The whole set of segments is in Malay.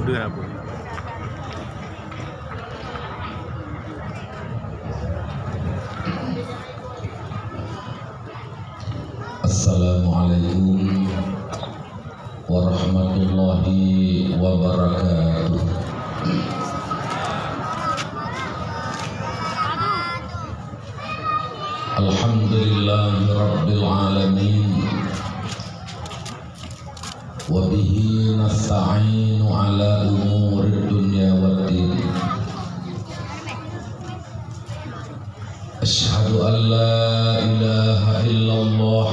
udah apa? Assalamualaikum warahmatullahi wabarakatuh. Alhamdulillahi rabbil alamin. Wa bihi nasta'inu ala umuri dunya waddin. Asyhadu an la ilaha illallah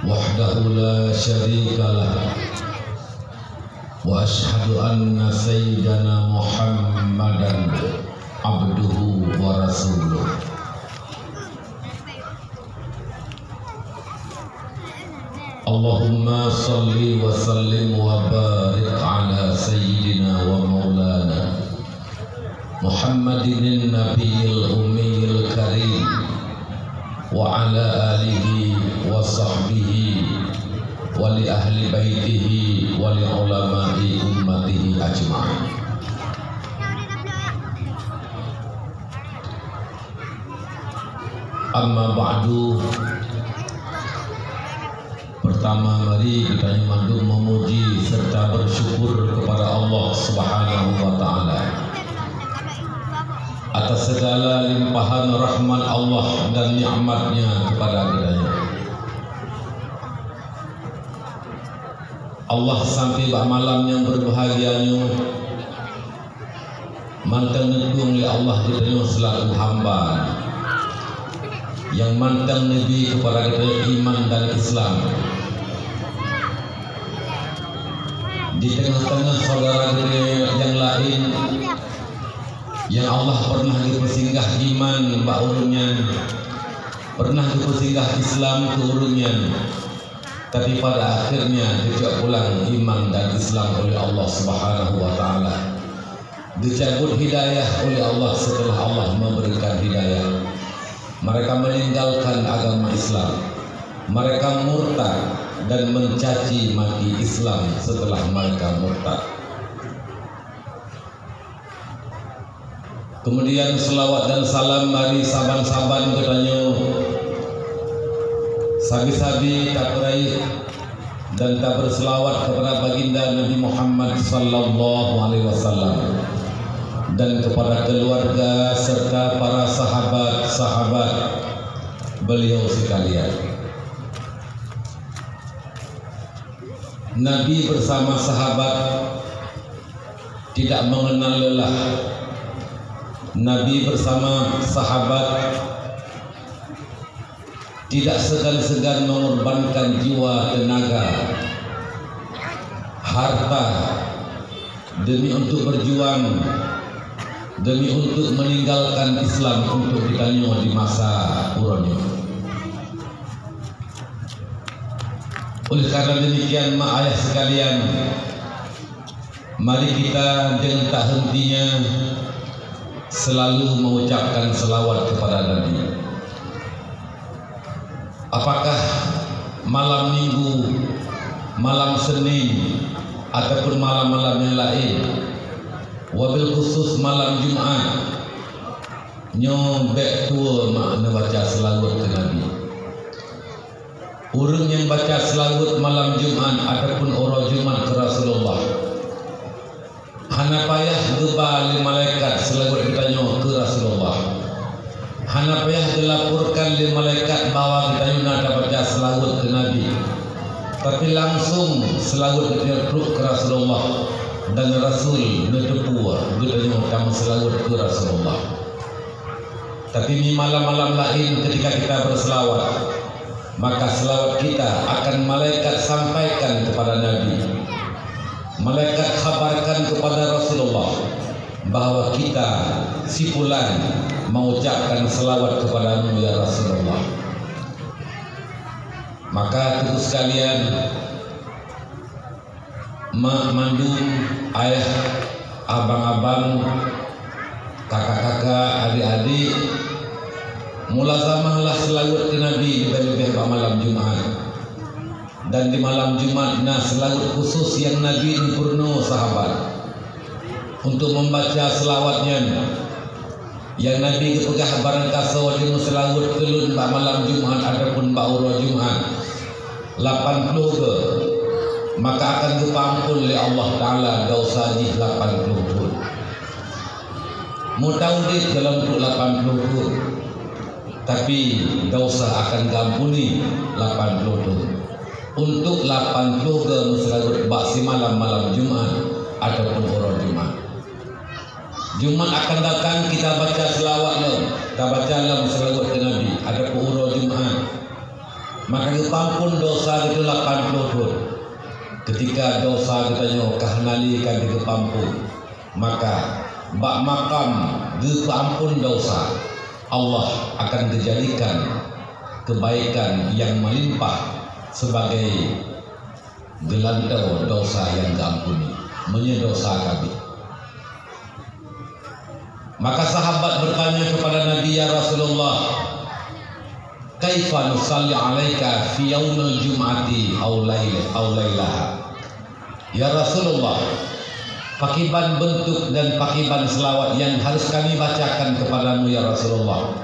wahdahu la syarikalah wa asyhadu anna sayyidana Muhammadan abduhu wa rasuluh. Allahumma salli wa sallim wa barik ala sayyidina wa maulana Muhammadin nabiyil ummiyil karim wa ala alihi wa sahbihi wa li ahli baitihi wa li ulama'i ummatihi ajma'in. Amma ba'du. Pertama, mari kita mandu memuji serta bersyukur kepada Allah Subhanahu wa taala atas segala limpahan rahmat Allah dan nikmatnya kepada kita. Allah sampai malam yang berbahagianya mantang nedung oleh Allah kita selaku hamba yang mantang Nabi kepada kita iman dan Islam. Di tengah-tengah saudara yang lain yang Allah pernah dipersinggah iman ba'urunyan, pernah dipersinggah Islam keurunyan, tapi pada akhirnya dijak pulang iman dan Islam oleh Allah Subhanahu wa taala, dicabut hidayah oleh Allah setelah Allah memberikan hidayah. Mereka meninggalkan agama Islam, mereka murtad dan mencaci maki Islam setelah mereka murtad. Kemudian selawat dan salam mari saban-saban katanya sabi-sabi tak beraih dan tak berselawat kepada baginda Nabi Muhammad sallallahu alaihi wasallam dan kepada keluarga serta para sahabat-sahabat beliau sekalian. Nabi bersama sahabat tidak mengenal lelah. Nabi bersama sahabat tidak segan-segan mengorbankan jiwa, tenaga, harta demi untuk berjuang, demi untuk meninggalkan Islam untuk ditanya di masa urunnya. Oleh karena demikian, mak ayah sekalian, mari kita dengan tak hentinya selalu mengucapkan selawat kepada Nabi. Apakah malam Minggu, malam Senin, ataupun malam-malam yang lain, wabil khusus malam Jumat, nyobek tua makna baca selawat ke Nabi. Orang yang baca selawat malam Jumat ataupun orang Jumat ke Rasulullah, hana payah gebal malaikat selawat ditanya ke Rasulullah, hana payah dilaporkan di malaikat bahwa kita nak baca selawat ke Nabi, tapi langsung selawat ditanya ke Rasulullah dan Rasul nedepua ditanya kamu selawat ke Rasulullah. Tapi di malam-malam lain ketika kita berselawat, maka selawat kita akan malaikat sampaikan kepada Nabi. Malaikat khabarkan kepada Rasulullah bahwa kita si fulan mengucapkan selawat kepadamu ya Rasulullah. Maka itu sekalian, mak mandum, ayah, abang-abang, kakak-kakak, adik-adik, mulazamahlah selawat ke Nabi lebih-lebih malam Jumat. Dan di malam Jumat selawat khusus yang Nabi ini purno sahabat untuk membaca selawatnya yang Nabi kepegah barang kasawa di selawat kelun ba malam Jumat ataupun ba urah Jumat 80 ke, maka akan dipampun oleh Allah Ta'ala dosa di 80 pun. Mutaudid dalam 80 pun, tapi dosa akan gampuni 80 pun. Untuk 80 ke selawat baksi malam Jumat ataupun urah Jumat. Jumat akan datang kita baca selawat lo, kita baca dalam selawat ke Nabi ataupun urah Jumat. Maka dipampun dosa itu 80 pun. Ketika dosa katanya kahnalikan dipampun, maka bak makam dipampun dosa, Allah akan dijadikan kebaikan yang melimpah sebagai gelantau dosa yang diampuni, menyedosa kami. Maka sahabat bertanya kepada Nabi, ya Rasulullah, kaifa nusalli alaika fi yaumil jum'ati aw lailaha? Ya Rasulullah, pakiban bentuk dan pakiban selawat yang harus kami bacakan kepadamu ya Rasulullah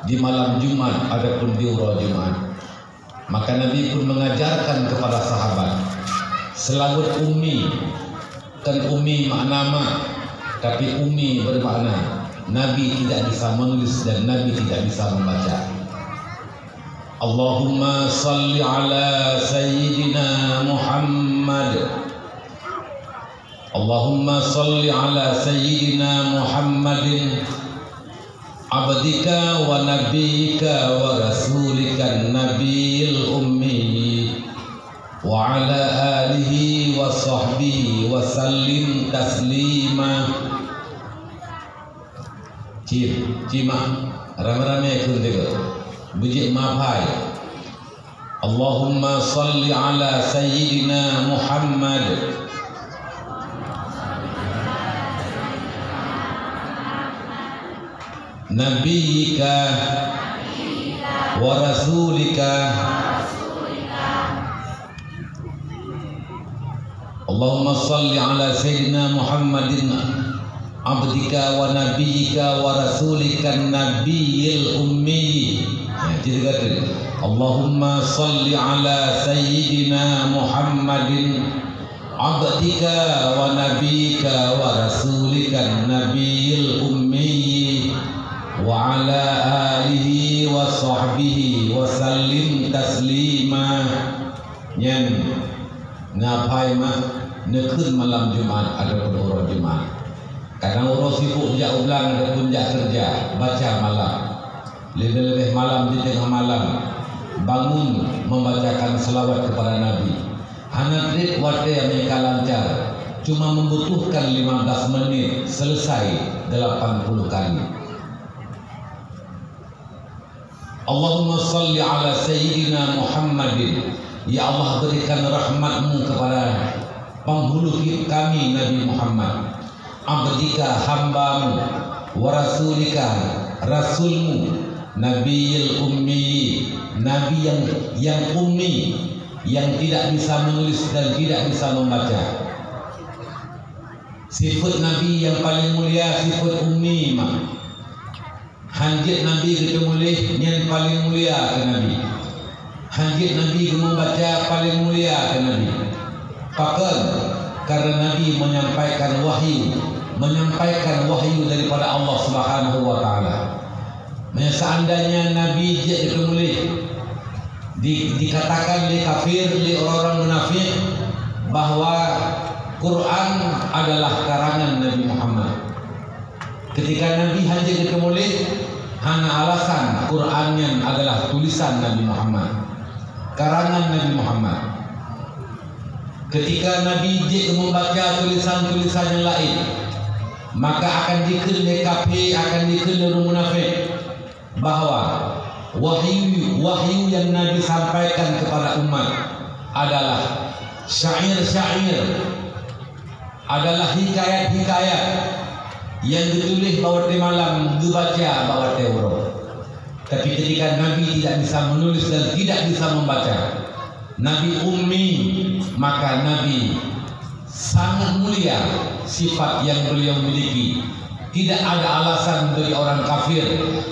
di malam Jumat ataupun di urah Jumat. Maka Nabi pun mengajarkan kepada sahabat selawat ummi. Kan ummi makna mak, tapi ummi bermakna Nabi tidak bisa menulis dan Nabi tidak bisa membaca. Allahumma salli ala sayyidina Muhammad. Allahumma salli ala sayyidina Muhammadin abdika wa nabiyyika wa rasulika nabiyil ummi wa ala alihi wa sahbihi wa sallim taslima. Cima rame-rame kun juga bujik maafai. Allahumma salli ala sayyidina Muhammad nabiyyika wa rasulika. Allahumma salli ala sayyidina Muhammadin abdika wa nabiyyika wa rasulika nabiyil ummi. Jadi kata Allahumma salli ala sayyidina Muhammadin abdika wa nabiyyika wa rasulika nabiyil ummi wa ala alihi wa sahbihi wa sallim taslima. Yang ngapai mak nekun malam Jumat ataupun urah Jumat. Kadang urah sibuk jak ulang ataupun jak kerja, baca malam. Lebih-lebih malam di tengah malam bangun membacakan selawat kepada Nabi. Hanya trik wate mereka lancar, cuma membutuhkan 15 menit selesai 80 kali. Allahumma salli ala sayyidina Muhammadin. Ya Allah, berikan rahmatmu kepada penghulu kami Nabi Muhammad, abdika hambamu, wa rasulika rasulmu, nabiyil ummi, nabi yang ummi, yang tidak bisa menulis dan tidak bisa membaca. Sifat Nabi yang paling mulia sifat ummi mak. Hanjit Nabi kita mulih yang paling mulia ke Nabi. Hanjit Nabi membaca paling mulia ke Nabi. Bahkan karena Nabi menyampaikan wahyu daripada Allah Subhanahu wa taala. Seandainya Nabi je kita mulih dikatakan di kafir, di orang-orang munafik bahwa Quran adalah karangan Nabi Muhammad. Ketika Nabi hanya ketemu hanya alasan Qurannya adalah tulisan Nabi Muhammad, karangan Nabi Muhammad. Ketika Nabi membaca tulisan-tulisan yang lain, maka akan dikenal kafir, akan dikenal orang munafik bahwa wahyu yang Nabi sampaikan kepada umat adalah syair-syair, adalah hikayat-hikayat yang ditulis bawah di malam, dibaca bawah teuro. Tapi ketika Nabi tidak bisa menulis dan tidak bisa membaca, Nabi ummi, maka Nabi sangat mulia sifat yang beliau miliki. Tidak ada alasan bagi orang kafir,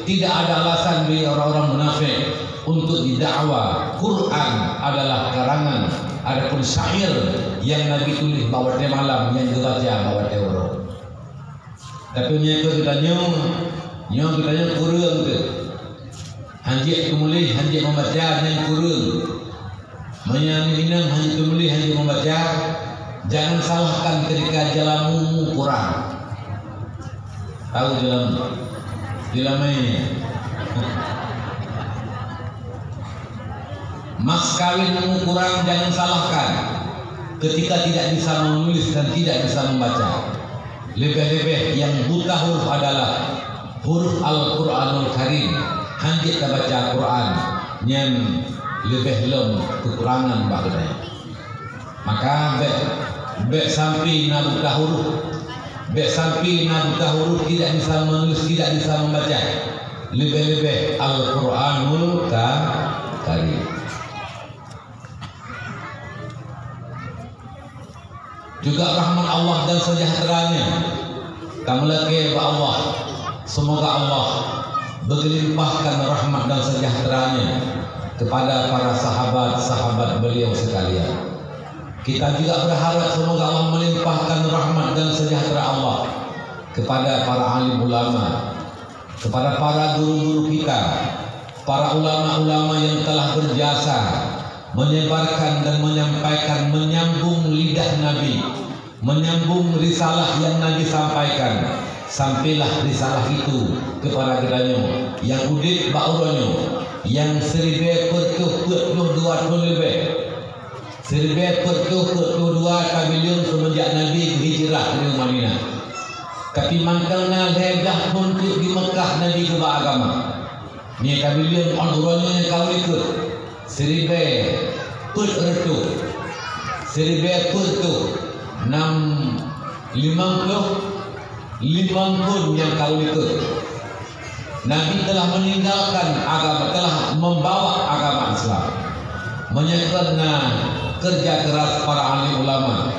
tidak ada alasan bagi orang-orang munafik untuk didakwa Quran adalah karangan, adapun syair yang Nabi tulis bawa dia malam yang dibaca bawa dia orang. Tapi mereka katanya kurang ke. Hanjik kemulih, hanjik membaca yang kurang. Menyanyikan hanjik kemulih, hanjik membaca. Jangan salahkan ketika jalamu kurang. Tahu jalamnya. Mas kawinmu kurang, jangan salahkan ketika tidak bisa menulis dan tidak bisa membaca. Lebih-lebih yang buta huruf adalah huruf Al-Quranul Karim. Hanjit kita baca Quran yang lebih lem kekurangan bagainya. Maka bek sampai na buta huruf, bek sampai na buta huruf tidak bisa menulis, tidak bisa membaca. Lebih-lebih Al-Quranul Karim. Juga rahmat Allah dan sejahteranya kamu lagi ya Allah. Semoga Allah berlimpahkan rahmat dan sejahteranya kepada para sahabat-sahabat beliau sekalian. Kita juga berharap semoga Allah melimpahkan rahmat dan sejahtera Allah kepada para alim ulama, kepada para guru-guru kita, para ulama-ulama yang telah berjasa menyebarkan dan menyampaikan, menyambung lidah Nabi, menyambung risalah yang Nabi sampaikan. Sampailah risalah itu kepada kita yang udit bauranyo, yang 1442 kabilan semenjak Nabi hijrah ke Madinah. Tapi mangkalna ledah pun di Mekah Nabi ke agama. Ni kabilan orang-orangnya yang kau ikut. 50 yang kau ikut. Nabi telah meninggalkan agama, telah membawa agama Islam, menyebabkan kerja keras para alim ulama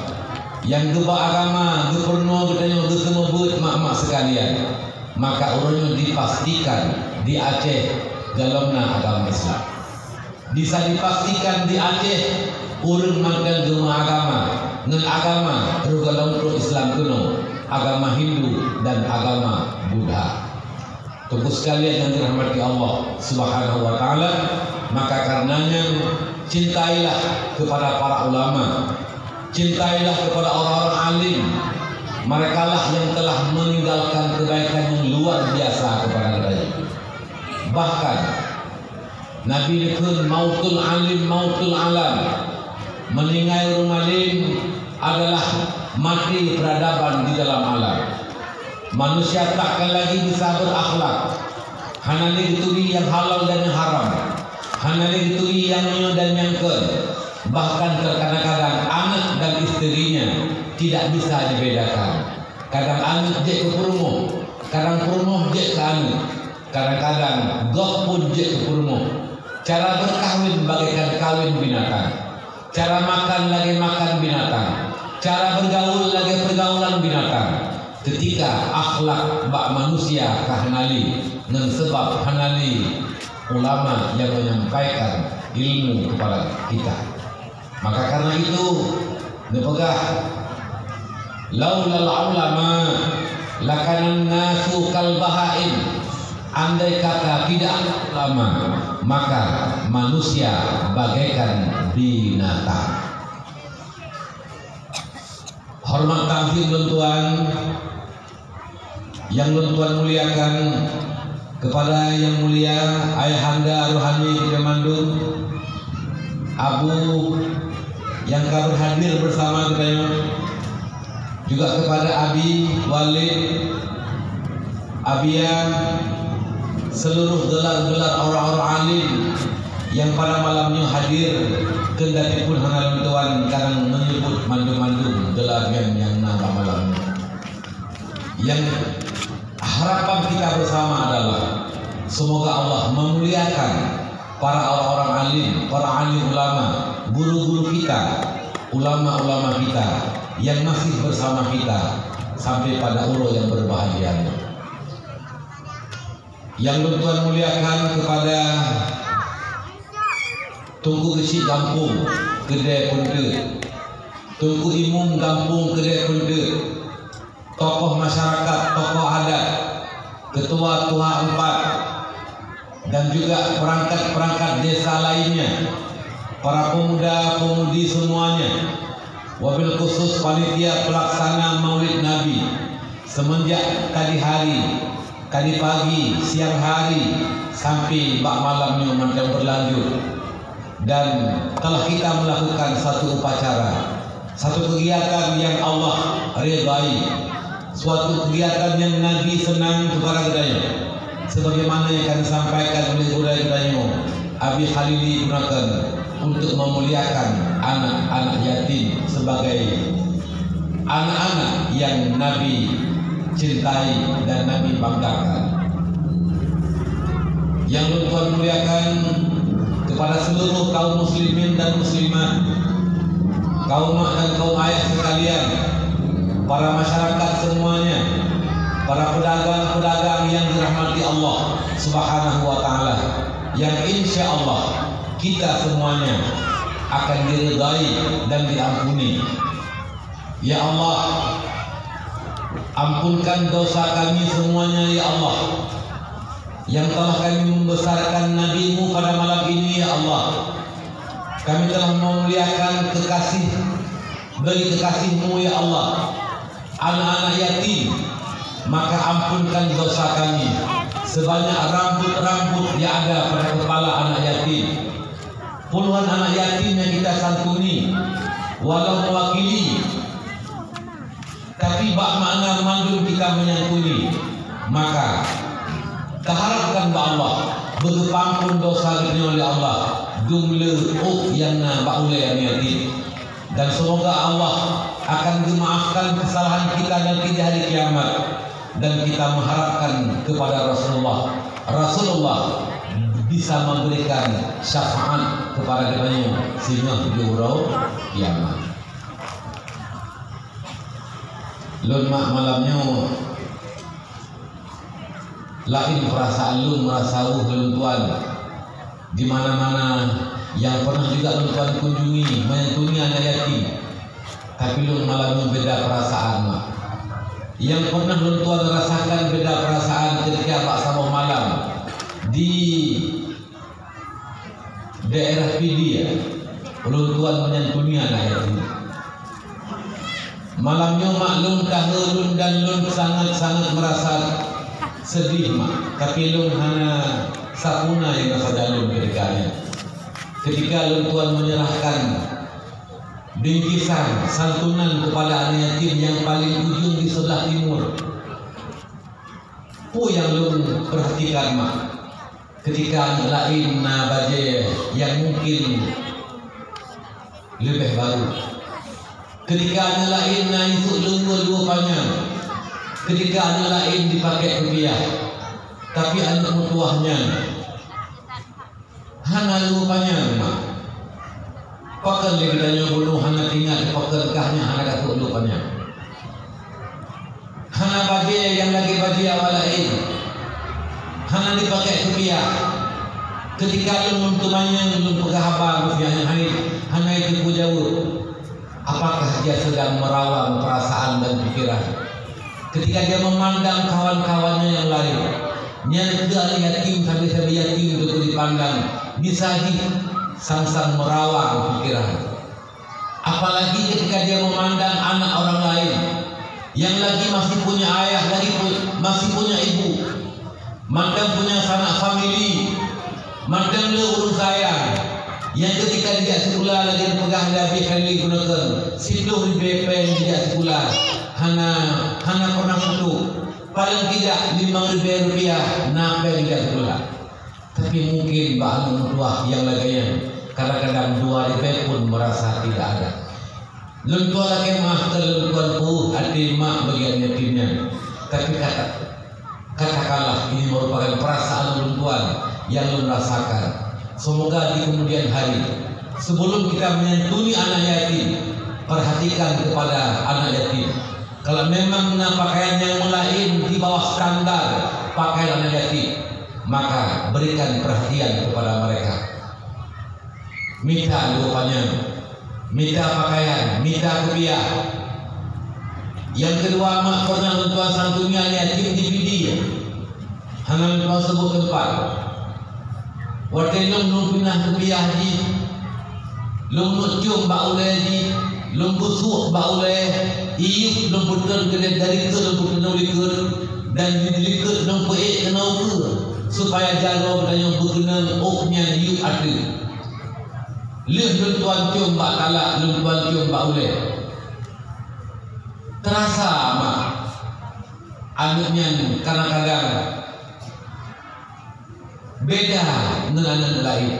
yang geba agama, gubernur katanya semua buat mak-mak sekalian. Maka orangnya dipastikan di Aceh dalamnya agama Islam. Bisa dipastikan di Aceh urang makan rumah agama dengan agama rugalam Islam kuno, agama Hindu dan agama Buddha. Tunggu sekalian yang dirahmati Allah Subhanahu wa taala, maka karenanya cintailah kepada para ulama, cintailah kepada orang-orang alim. Mereka lah yang telah meninggalkan kebaikan yang luar biasa kepada kita. Bahkan Nabi pun mautul alim mautul alam, meninggal alim adalah mati peradaban di dalam alam. Manusia takkan lagi bisa berakhlak. Hanya ditui yang halal dan yang haram, hanya ditui yang nyo dan yang ken. Bahkan terkadang-kadang anak dan istrinya tidak bisa dibedakan. Kadang anak je ke perumoh, kadang perumoh je ke anak, kadang-kadang gok pun je ke perumoh. Cara berkahwin bagaikan kawin binatang, cara makan lagi makan binatang, cara bergaul lagi pergaulan binatang. Ketika akhlak bak manusia kahanali dengan sebab hanali ulama yang menyampaikan ilmu kepada kita. Maka karena itu nepegah laulal ulama lakanan nasu kal bahaim. Andai kata tidak ulama, maka manusia bagaikan binatang. Hormat takzim tuan, yang tuan muliakan, kepada yang mulia Ayahanda Rohani Kidamandung, Abu yang kami hadir bersama kita, juga kepada Abi Walid, Abia, seluruh gelar-gelar orang-orang alim yang pada malamnya hadir. Kendati pun hanal tuan kadang menyebut mandung-mandung gelar yang nama malam. Yang harapan kita bersama adalah semoga Allah memuliakan para orang-orang alim, para alim ulama guru-guru kita, ulama-ulama kita yang masih bersama kita sampai pada ulo yang berbahagia. Yang Tuhan muliakan kepada Tunku Kecil Kampung Kedai Punde, Tunku Imum Kampung Kedai Punde, tokoh masyarakat, tokoh adat, ketua Tuha Empat, dan juga perangkat-perangkat desa lainnya, para pemuda-pemudi semuanya, wabil khusus panitia pelaksana Maulid Nabi semenjak tadi hari, tadi pagi, siang hari sampai bak malamnya memandang berlanjut, dan telah kita melakukan satu upacara, satu kegiatan yang Allah ridai, suatu kegiatan yang Nabi senang kepada kita, sebagaimana yang akan disampaikan oleh budaya-budaya Abi Khalili gunakan untuk memuliakan anak-anak yatim sebagai anak-anak yang Nabi cintai dan Nabi banggakan. Yang Tuhan muliakan kepada seluruh kaum muslimin dan muslimat, kaum mak dan kaum ayah sekalian, para masyarakat semuanya, para pedagang-pedagang yang dirahmati Allah Subhanahu wa taala, yang insya Allah kita semuanya akan diridai dan diampuni. Ya Allah, ampunkan dosa kami semuanya ya Allah, yang telah kami membesarkan Nabi-Mu pada malam ini ya Allah. Kami telah memuliakan kekasih bagi kekasih-Mu ya Allah, anak-anak yatim, maka ampunkan dosa kami sebanyak rambut-rambut yang ada pada kepala anak yatim. Puluhan anak yatim yang kita santuni, walau mewakili, tapi bak makna mandul kita menyantuni, maka keharapkan ba Allah berpampun dosa kita oleh Allah jumlah yang bak oleh yang yatim, dan semoga Allah akan memaafkan kesalahan kita nanti di hari kiamat. Dan kita mengharapkan kepada Rasulullah bisa memberikan syafaat kepada kita sehingga di urau kiamat. Lun mak malamnya lain perasaan lun merasa lun tuan di mana-mana yang pernah juga lun tuan kunjungi menyantuni anak yatim, tapi lun malamnya beda perasaan mak. Yang pernah lun tuan rasakan beda perasaan ketika Pak Sabah malam di daerah Pidia, lun tuan menyantuni anak yatim. Malamnya maklum kahulun dan lun sangat-sangat merasa sedih mak, tapi lun hanya sakuna yang rasa lun ketika lun tuan menyerahkan bingkisan santunan kepada anak yatim yang paling ujung di sebelah timur. Yang lun perhatikan mak, ketika anak lain baje yang mungkin lebih baru, ketika anak lain isuk lunggu panjang, ketika anak lain dipakai rupiah, tapi anak mutuahnya hanya lupanya mak. Pakai lagi tanya bulu hana tinggal pakai kahnya hana katuk lupanya. Hana baje yang lagi baje awal lain, hana dipakai rupiah. Ketika lu tunanya lu pegahaban rupiahnya hana itu jauh. Apakah dia sedang merawat perasaan dan pikiran? Ketika dia memandang kawan-kawannya yang lain, yang tidak yatim sampai yatim untuk dipandang, bisa sang-sang merawat pikiran. Apalagi ketika dia memandang anak orang lain yang lagi masih punya ayah, lagi masih punya ibu, mandang punya sanak famili, mandang dia urus sayang, yang ketika dia sekolah lagi pegang Nabi Khalil gunakan situ di BP dia sekolah hana pernah untuk paling tidak 5.000 rupiah nape dia sekolah. Tapi mungkin bahan tua yang laginya kadang-kadang dua DP pun merasa tidak ada. Lun tua lagi mah lun tua hati mak bagian yatimnya. Tapi katakanlah ini merupakan perasaan lun tua yang lun rasakan. Semoga di kemudian hari sebelum kita menyantuni anak yatim, perhatikan kepada anak yatim. Kalau memang pakaian yang lain di bawah standar pakaian anak yatim, maka berikan perhatian kepada mereka. Minta lupanya, minta pakaian, minta kopiah. Yang kedua, mak pernah mentuan santuni anak yatim di PD. Hanya mentuan sebut tempat. Waktu lom pindah kopiah di, lom cium bau lagi, lom busuk bau lagi. Iu lom putar dari ke lom putar likur dan likur lom peik kenau ke supaya jaga bertanya berkenan oknya iu ada. Leh lom tuan cium bak talak, lom tuan cium bak uleh. Terasa mak anaknya kadang-kadang beda dengan anak lain.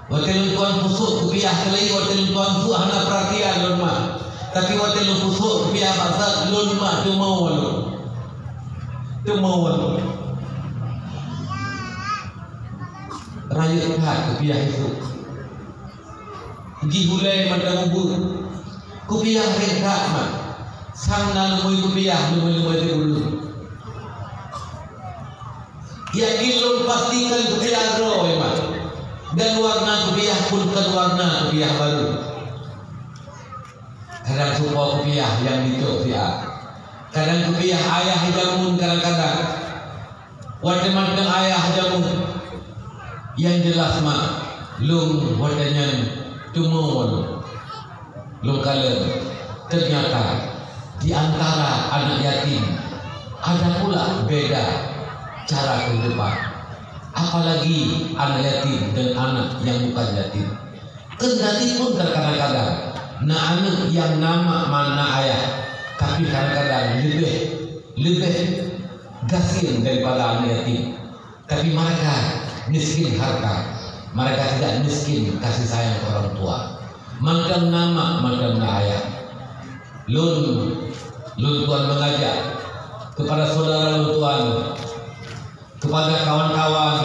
Waktu tuan pusuk kopiah kelai, waktu tuan tu anak perhatian lom mak. Tapi waktu lu pusuk kopiah pasal lu mak tu mau lu. Tu mau lu. Raya kat kopiah itu. Di hulai macam ubur. Kopiah rekat mak. Sang na lumui kopiah lumui dulu. Yakin lu pastikan kopiah ro mak. Dan warna kopiah pun kan warna kopiah baru. Kadang supo kopiah yang dicok dia. Kadang kopiah ayah jamun kadang-kadang. Macam-macam ayah jamun. Yang jelas mak, lung wadanya tumul. Lung kala ternyata di antara anak yatim ada pula beda cara kehidupan. Apalagi anak yatim dan anak yang bukan yatim. Kendati pun terkadang-kadang nah anak yang nama mana ayah, tapi kadang-kadang lebih gasin daripada anak yatim. Tapi mereka miskin harta, mereka tidak miskin kasih sayang orang tua. Macam nama, macam ayah. Lun tuan mengajak kepada saudara lun tuan, kepada kawan-kawan,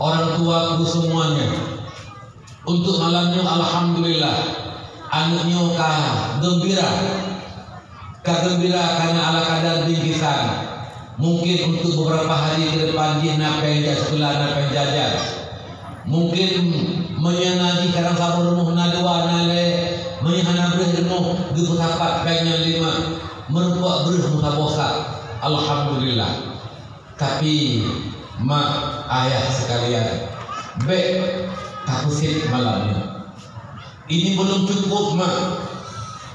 orang tua semuanya, untuk malamnya alhamdulillah. Anaknya gembira karena ala kadar bingkisan. Mungkin untuk beberapa hari ke depan dia nak penjajah sekolah, nak penjajah. Mungkin menyenangi kadang sabar rumah nadwa nale, menyana berih rumah dua sapat pengen lima, merupak berih mutabosa. Alhamdulillah. Tapi mak ayah sekalian, baik takusit malamnya. Ini belum cukup mak.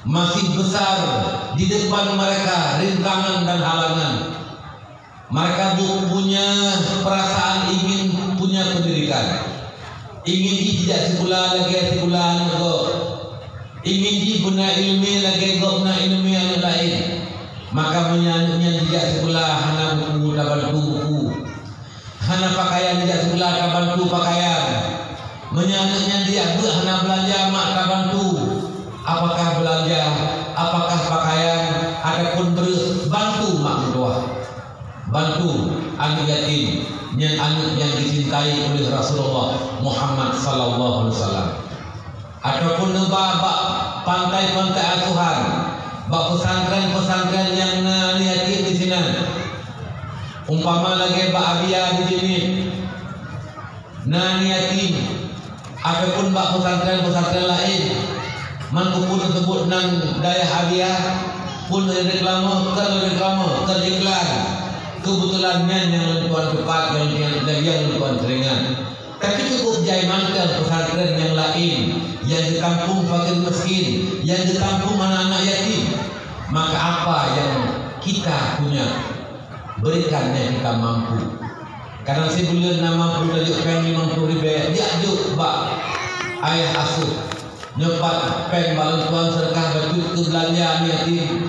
Masih besar di depan mereka rintangan dan halangan. Mereka punya perasaan ingin punya pendidikan, ingin tidak sekolah lagi sekolah kok, ingin guna ilmu lagi kok guna ilmu yang lain. Maka menyanyinya tidak sekolah hana buku dapat buku, hana pakaian tidak sekolah dapat buku pakaian. Menyangkutnya dia hana belanja mak kabantu. Apakah belanja, apakah pakaian, ataupun bantu mak berdoa, bantu anak yatim yang anak yang dicintai oleh Rasulullah Muhammad sallallahu alaihi wasallam. Ataupun bak pantai-pantai asuhan, bak pesantren-pesantren yang anak yatim di sini. Umpama lagi bak abia di sini, anak yatim. Ataupun bak pesantren-pesantren lain, manapun tersebut nang daya hadiah pun reklama, iklan. Kebetulannya yang tuan cepat, yang tuan teringat. Tapi cukup jaimankan pesantren yang lain, yang di kampung fakir miskin, yang di kampung anak-anak yatim. Maka apa yang kita punya, berikan yang kita mampu. Karena sebulan nama pun tajuk pen 50 ribu, diajuk bak ayah asuh nyepat pen bantuan sedekah baju ke belanja yatim.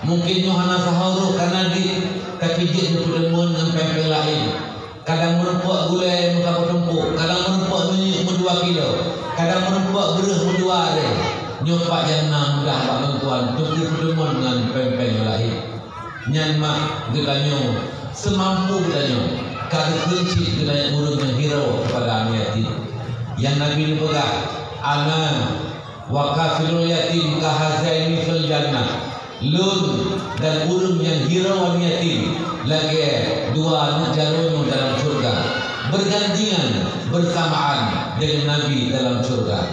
Mungkin Yohana sahuru karena di kepijit berdemun dengan pen lain. Kadang merempuk gulai muka bertumpuk, kadang merempuk minyak 2 kilo, kadang merempuk beruh 2 hari. Nyepat yang mudah bantuan untuk berdemun dengan pen lain. Nyan mak gedanyo semampu gedanyo. Kali kunci kita yang urung yang hero kepada anak yatim. Yang Nabi berkata, ana wa kafilul yatim kahazaini fil jannah. Lun dan urung yang hirauan yatim lagi dua jalurmu dalam surga, bergantian bersamaan dengan Nabi dalam surga.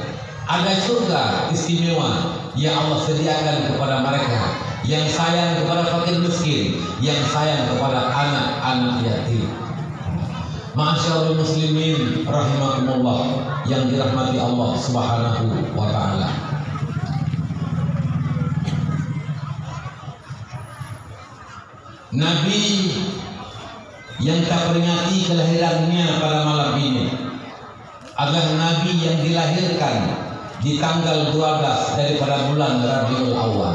Ada surga istimewa yang Allah sediakan kepada mereka yang sayang kepada fakir miskin, yang sayang kepada anak-anak yatim. Ma'asyarul muslimin rahimakumullah yang dirahmati Allah Subhanahu wa taala. Nabi yang tak peringati kelahirannya pada malam ini adalah Nabi yang dilahirkan di tanggal 12 daripada bulan Rabiul Awal.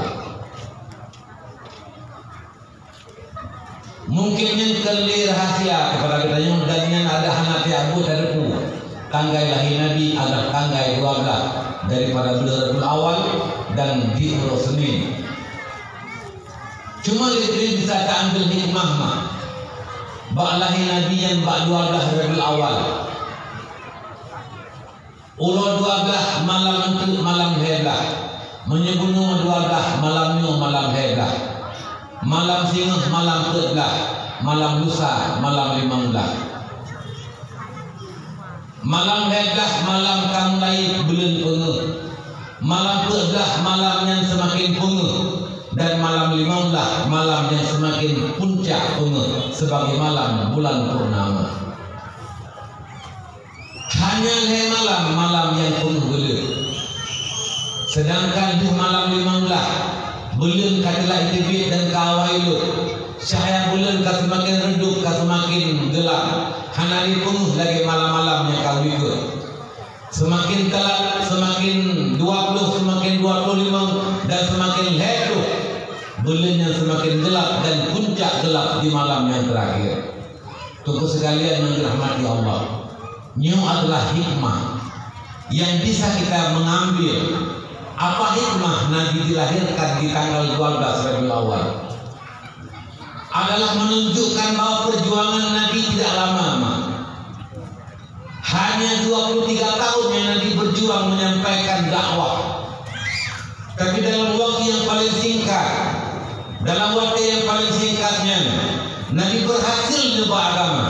Mungkin yang keli rahasia kepada kita yang dan ada hanati abu dariku tanggal lahir Nabi adalah tanggal 12 daripada bulan Rabiul Awal dan di hari Senin. Cuma dia bisa ambil hikmah mah. Bak lahir Nabi yang bak 12 Rabiul Awal. Ulo 12 malam itu malam hedah. Menyebunu 12 malamnya malam hedah. Malam singa malam 13. Malam lusa malam 15. Malam hedah malam kamlai bulan penuh. Malam 13 malam yang semakin penuh. Dan malam 15 malam yang semakin puncak penuh sebagai malam bulan purnama. Hanya malam yang penuh belum. Sedangkan di malam 15 belum katilah itibit dan kawailu. Cahaya bulan ka semakin redup, ka semakin gelap. Hanali penuh lagi malam-malamnya kau ikut. Semakin telat, semakin 20, semakin 25 dan semakin ledup. Bulannya semakin gelap dan puncak gelap di malam yang terakhir. Tunggu sekalian yang dirahmati Allah. Ini adalah hikmah yang bisa kita mengambil. Apa hikmah Nabi dilahirkan di tanggal 12 Rabiul Awal? Adalah menunjukkan bahwa perjuangan Nabi tidak lama. Hanya 23 tahun yang Nabi berjuang menyampaikan dakwah. Tapi dalam waktu yang paling singkat, singkatnya Nabi berhasil mengubah agama,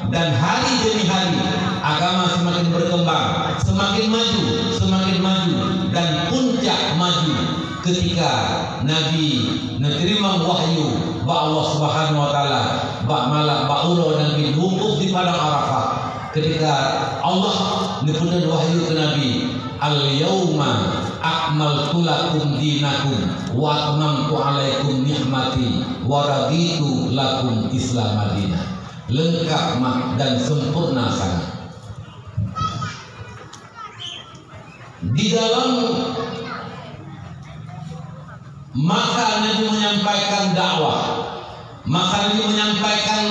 dan hari demi hari agama semakin berkembang, semakin maju dan puncak maju ketika Nabi menerima wahyu ba Allah Subhanahu wa taala ba ulo Nabi wukuf di padang Arafah ketika Allah memberikan wahyu ke Nabi, al-yauma akmaltu lakum dinakum wa atmamtu alaikum nikmati wa raditu lakum Islam Madinah. Lengkap dan sempurna sangat. Di dalam masa Nabi menyampaikan dakwah, masa Nabi menyampaikan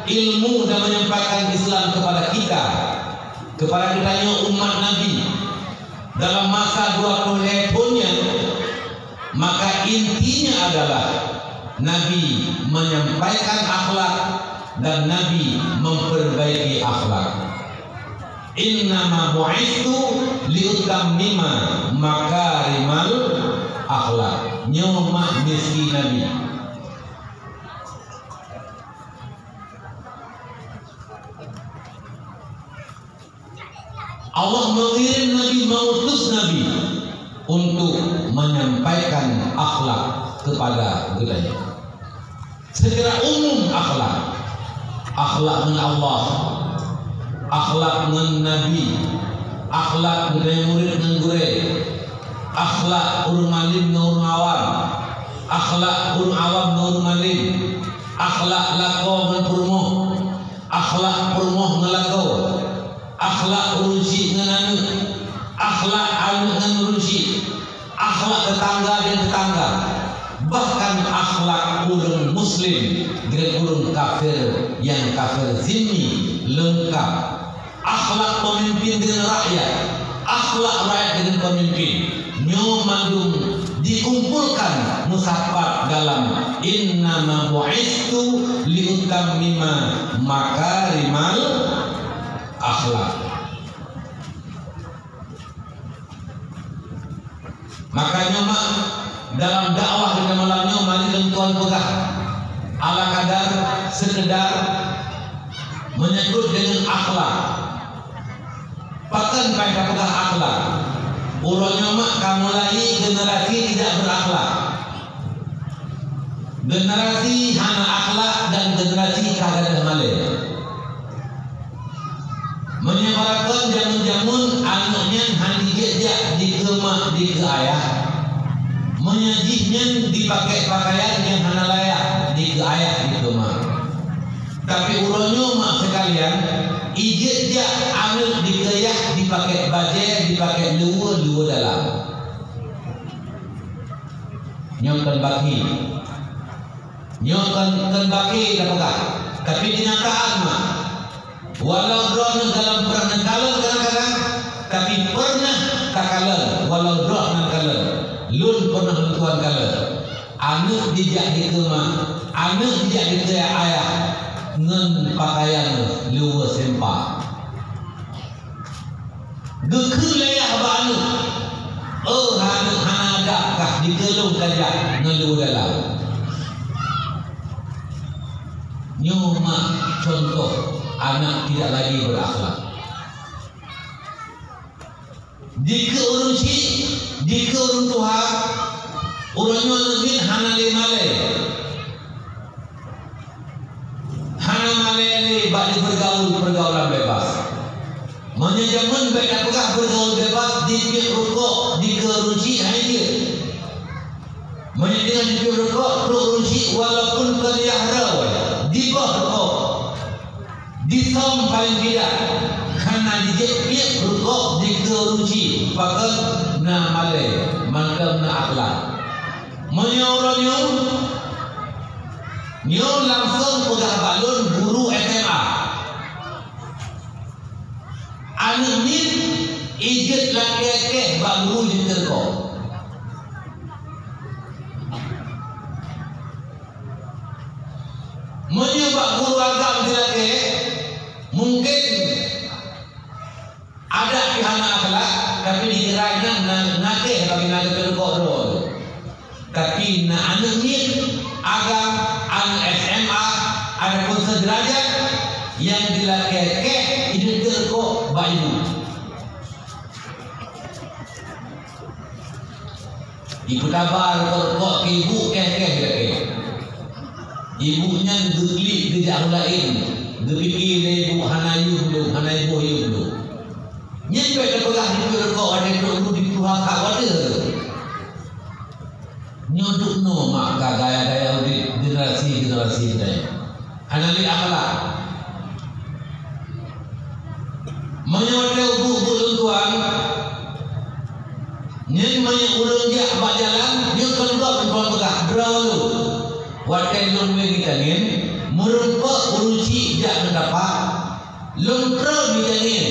ilmu dan menyampaikan Islam kepada kita yang umat Nabi dalam masa 20 tahunnya, maka intinya adalah Nabi menyampaikan akhlak dan Nabi memperbaiki akhlak. Innama bu'istu liutammima makarimal akhlak. Nyomah misi Nabi. Allah mengirim Nabi, mengutus Nabi untuk menyampaikan akhlak kepada dunia. Secara umum akhlak dengan Allah, akhlak dengan Nabi, akhlak dengan murid dengan guru, akhlak urang alim dengan urang awam, akhlak urang awam dengan urang alim, akhlak lako dengan perumuh, akhlak perumuh dengan lako, akhlak urusi dengan anu, akhlak anu dengan urusi, akhlak tetangga dan tetangga, bahkan akhlak urang muslim dengan urang kafir yang kafir zimmi lengkap. Akhlak pemimpin dengan rakyat, akhlak rakyat dengan pemimpin, nyomandung dikumpulkan musafat dalam innama bu'istu liutammima makarimal akhlak. Makanya mak dalam dakwah kita malamnya mari tentuan pegah ala kadar sekedar menyebut dengan akhlak. Pakan pada pegah akhlak. Urutnya mak kamu lagi generasi tidak berakhlak. Generasi hana akhlak dan generasi kagak malih. Menyebarkan jamun-jamun anaknya handijak di kemak di ke ayah. Menyajihnya dipakai pakaian yang hana layak di ke ayah di kemak. Tapi urutnya mak sekalian, ijak anak di ke ayah dipakai baju, dipakai luar dalam. Nyokan baki. Nyokan baki dah. Tapi kenyataan mak, walau drone dalam pernah kalah kadang-kadang, tapi pernah kakalan walau drone kalah, lun pernah tentuan kalah. Anak dijak di rumah, anak dijak di ayah, ngen pakaian luar sempak. Gekul ayah banu, hana adakah digelung kajak ngelu dalam. Nyoma contoh anak tidak lagi berakhlak. Jika urun Tuhan, urunnya lebih hana limale, hana malele balik pergaulan bebas. Menjajaman baik apakah bergaul bebas di rukuk di keruci hanya menjadikan di rukuk keruci walaupun kelihara di bawah rukuk. Disom paling tidak karena dijepit rukuk di keruci pakai na malay mantap na akhlak menyorongnya nyo langsung pegang balon guru SMA anu ni ijit laki-laki bak guru jentel ko menyebab guru agama laki mungkin ada pihana akhlak tapi dikiranya nakeh bagi nak terkoro. Tapi nak anak ni agam anak SMA ada pun sederajat yang dilakeh ini terkok bayu. Ibu kabar terkok ke ibu keh. Ibunya gelik dijak lain. Dipikir ibu hanayu dulu. Nyampe ke pegang di rokok ada dulu di Tuhan kawada. Nyoduk no mak gaya di generasi ini. Hanali akhlak. Menyodok ibu tuan. Nyen banyak ulun jak bak jalan dia kendok tuan pegang dulu. Wakai lun begitangin merempak urusi jak mendapat lontro dijangin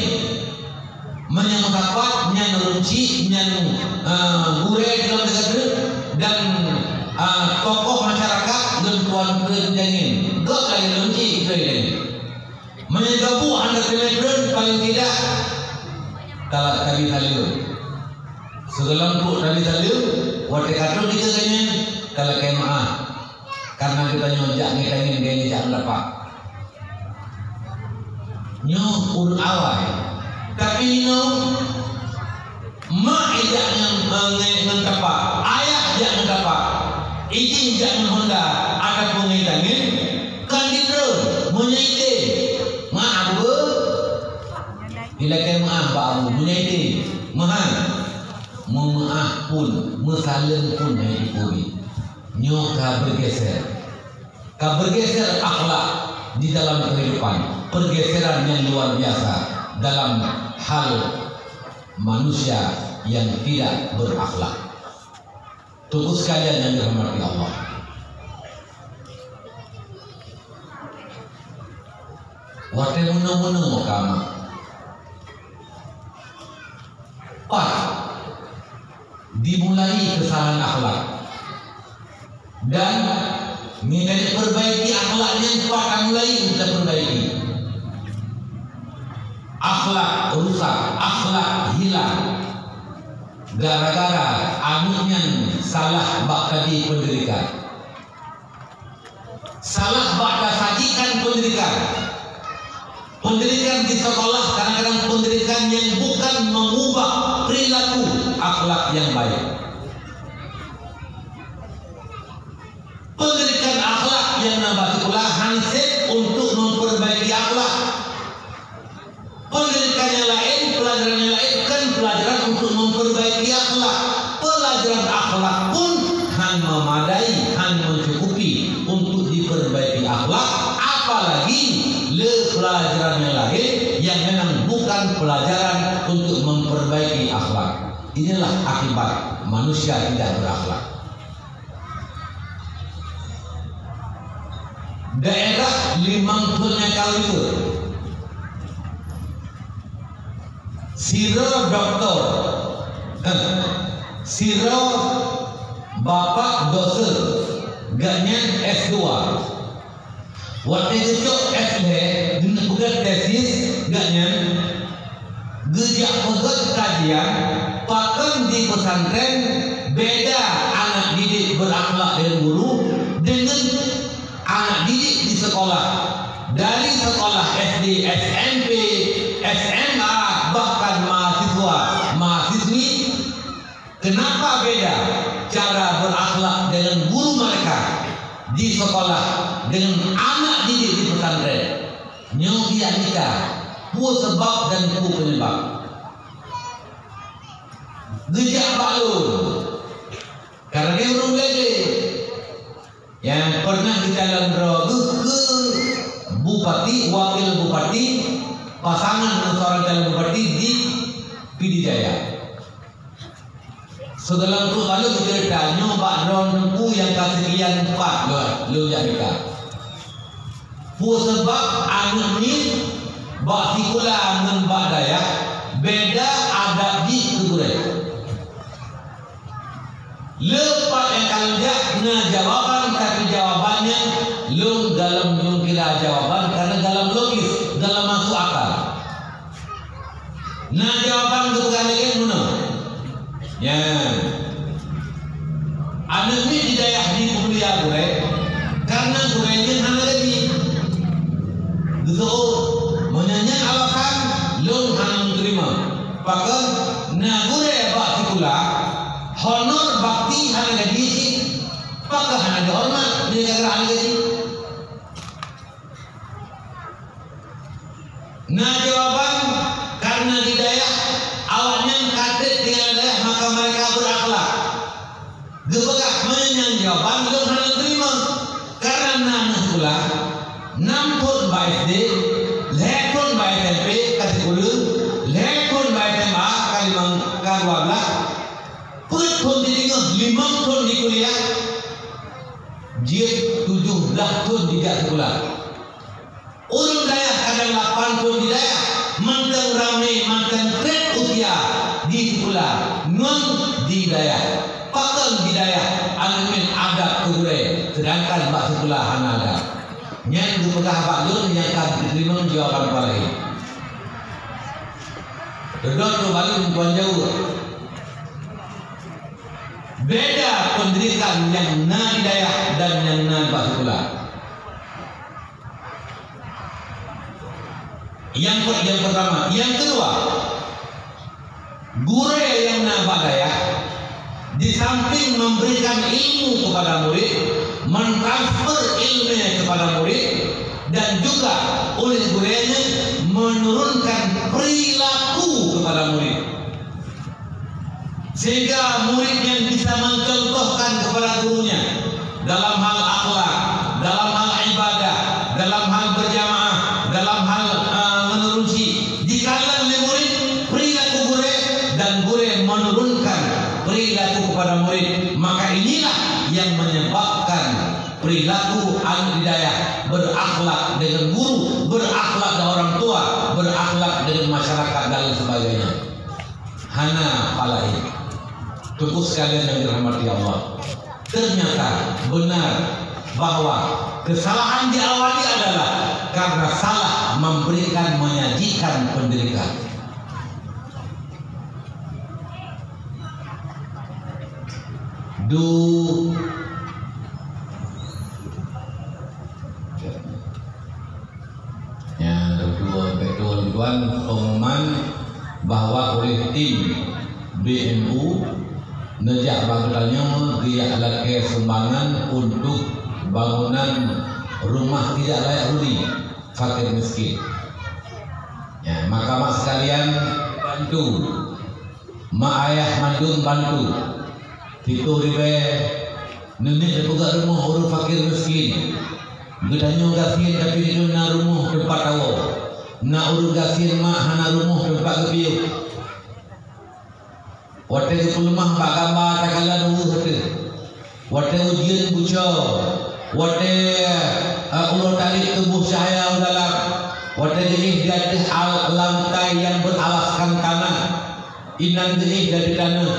mendapat nyan urusi nyan gure dalam negara dan tokoh masyarakat lentuan dijangin gak lagi lunci dijangin menyegabu anda teledron paling tidak kalau tadi talil segalampuk tadi talil wakai katul dijangin kalau kayak maaf karena kita nyojak kita ingin gaya jangan dapat urut awal tapi mak ijak yang dapat ayah jangan dapat izin jangan honda ada pengitangin kan ditron menyaiti maaf bu bila kaya maaf baru menyaiti maaf pun mesalin pun yang dipuri nyoka bergeser akhlak di dalam kehidupan, pergeseran yang luar biasa dalam hal manusia yang tidak berakhlak. Tunggu sekalian yang dirahmati Allah. Wate muna makama. Dimulai kesalahan akhlak. Dan minta perbaiki akhlaknya cepat mulai kita perbaiki. Akhlak rusak, akhlak hilang. gara-gara anaknya salah bak tadi pendidikan, salah bak sajikan pendidikan. Pendidikan di sekolah kadang-kadang pendidikan yang bukan mengubah perilaku akhlak yang baik. Pendidikan akhlak yang nambah sekolah handset untuk memperbaiki akhlak. Pendidikan yang lain, pelajaran yang lain kan pelajaran untuk memperbaiki akhlak. Pelajaran akhlak pun hanya memadai, hanya mencukupi untuk diperbaiki akhlak. Apalagi pelajaran yang lain yang memang bukan pelajaran untuk memperbaiki akhlak. Inilah akibat manusia tidak berakhlak. Daerah Limangpunnya kali itu siro doktor, siro bapak dosen, ganyan S2. Waktu itu SD bukan tesis ganyan gejak pegat kajian pakai di pesantren beda anak didik berakhlak dengan guru dengan anak didik di sekolah, dari sekolah SD, SMP, SMA, bahkan mahasiswa, mahasiswi. Kenapa beda cara berakhlak dengan guru mereka di sekolah dengan anak didik di pesantren? Nyogia nikah, pu sebab dan pu penyebab. Gejak balun, karena dia belum lele. Yang pernah di jalan rogu ke bupati, wakil bupati, pasangan seorang calon bupati di Pidijaya. Setelah itu lalu cerita nyoba ronku yang kesekian 4 lo jadikan. Pu sebab anak ni bak sikula dengan bak Dayak beda adat di Kegurai. Lepas yang kalau dia na jawaban tapi jawabannya lu dalam kira jawaban karena dalam logis, dalam masuk akal. Nah jawaban itu bukan lagi mana? Ya, anak ni di Dayak di Kuliah Gurai karena Gurainya hanya lagi. Gitu, menyanyi alasan lu hanya menerima. Pakai na Gurai bak sikula. Honor bakti hanya gaji, apakah hanya dihormat di negara hanya gaji? Nah jawaban karena di Dayak awaknya kadet dengan Dayak maka mereka berakhlak. Gebegah menyang jawaban belum hanya terima karena nama sekolah, nampun baik SD, lekun baik SMP kasih ulu, lekun baik SMA kalimang karwala. Pun di 5 tahun di kuliah, dia 17 tahun tidak sekolah. Orang Dayak kadang 8 tahun di Dayak, mantan ramai, mantan trek usia di sekolah, non di Dayak, pakai di Dayak, alamin adat Kegurai, sedangkan bak sekolah hanya ada. Yang dipegah Pak Lur yang akan diterima jawaban palai. Dodot kembali tuan jauh. Beda pendidikan yang na di Dayak dan yang na di sekolah. Yang pertama, yang kedua, guru yang na Dayak di samping memberikan ilmu kepada murid, mentransfer ilmunya kepada murid, dan juga oleh gurunya menurunkan perilaku kepada murid. Sehingga murid yang bisa mencontohkan kepada gurunya dalam hal akhlak, dalam hal ibadah, dalam hal berjamaah, dalam hal menerusi. Dikala murid perilaku guru dan guru menurunkan perilaku kepada murid, maka inilah yang menyebabkan perilaku anak Dayak berakhlak dengan guru, berakhlak dengan orang tua, berakhlak dengan masyarakat dan sebagainya. Hana palai. Tubuh sekalian yang dirahmati Allah, ternyata benar bahwa kesalahan diawali adalah karena salah memberikan, menyajikan pendidikan. pengumuman bahwa oleh tim BNU nejak bagusnya dia laki sumbangan untuk bangunan rumah tidak layak huni fakir miskin. Ya, maka mak sekalian bantu, mak ayah mandung bantu. Itu ribe nenek juga rumah orang fakir miskin. Gedanya gasin tapi itu na rumah tempat tahu. Na urut gasin mak hana rumah tempat kebiu. Wate kulmah pak gambar takala dulu hati. Wate ujian buco. Wate ulur tali tubuh saya dalam. Wate jenis dari lantai yang beralaskan tanah. Inan jenis dari tanah.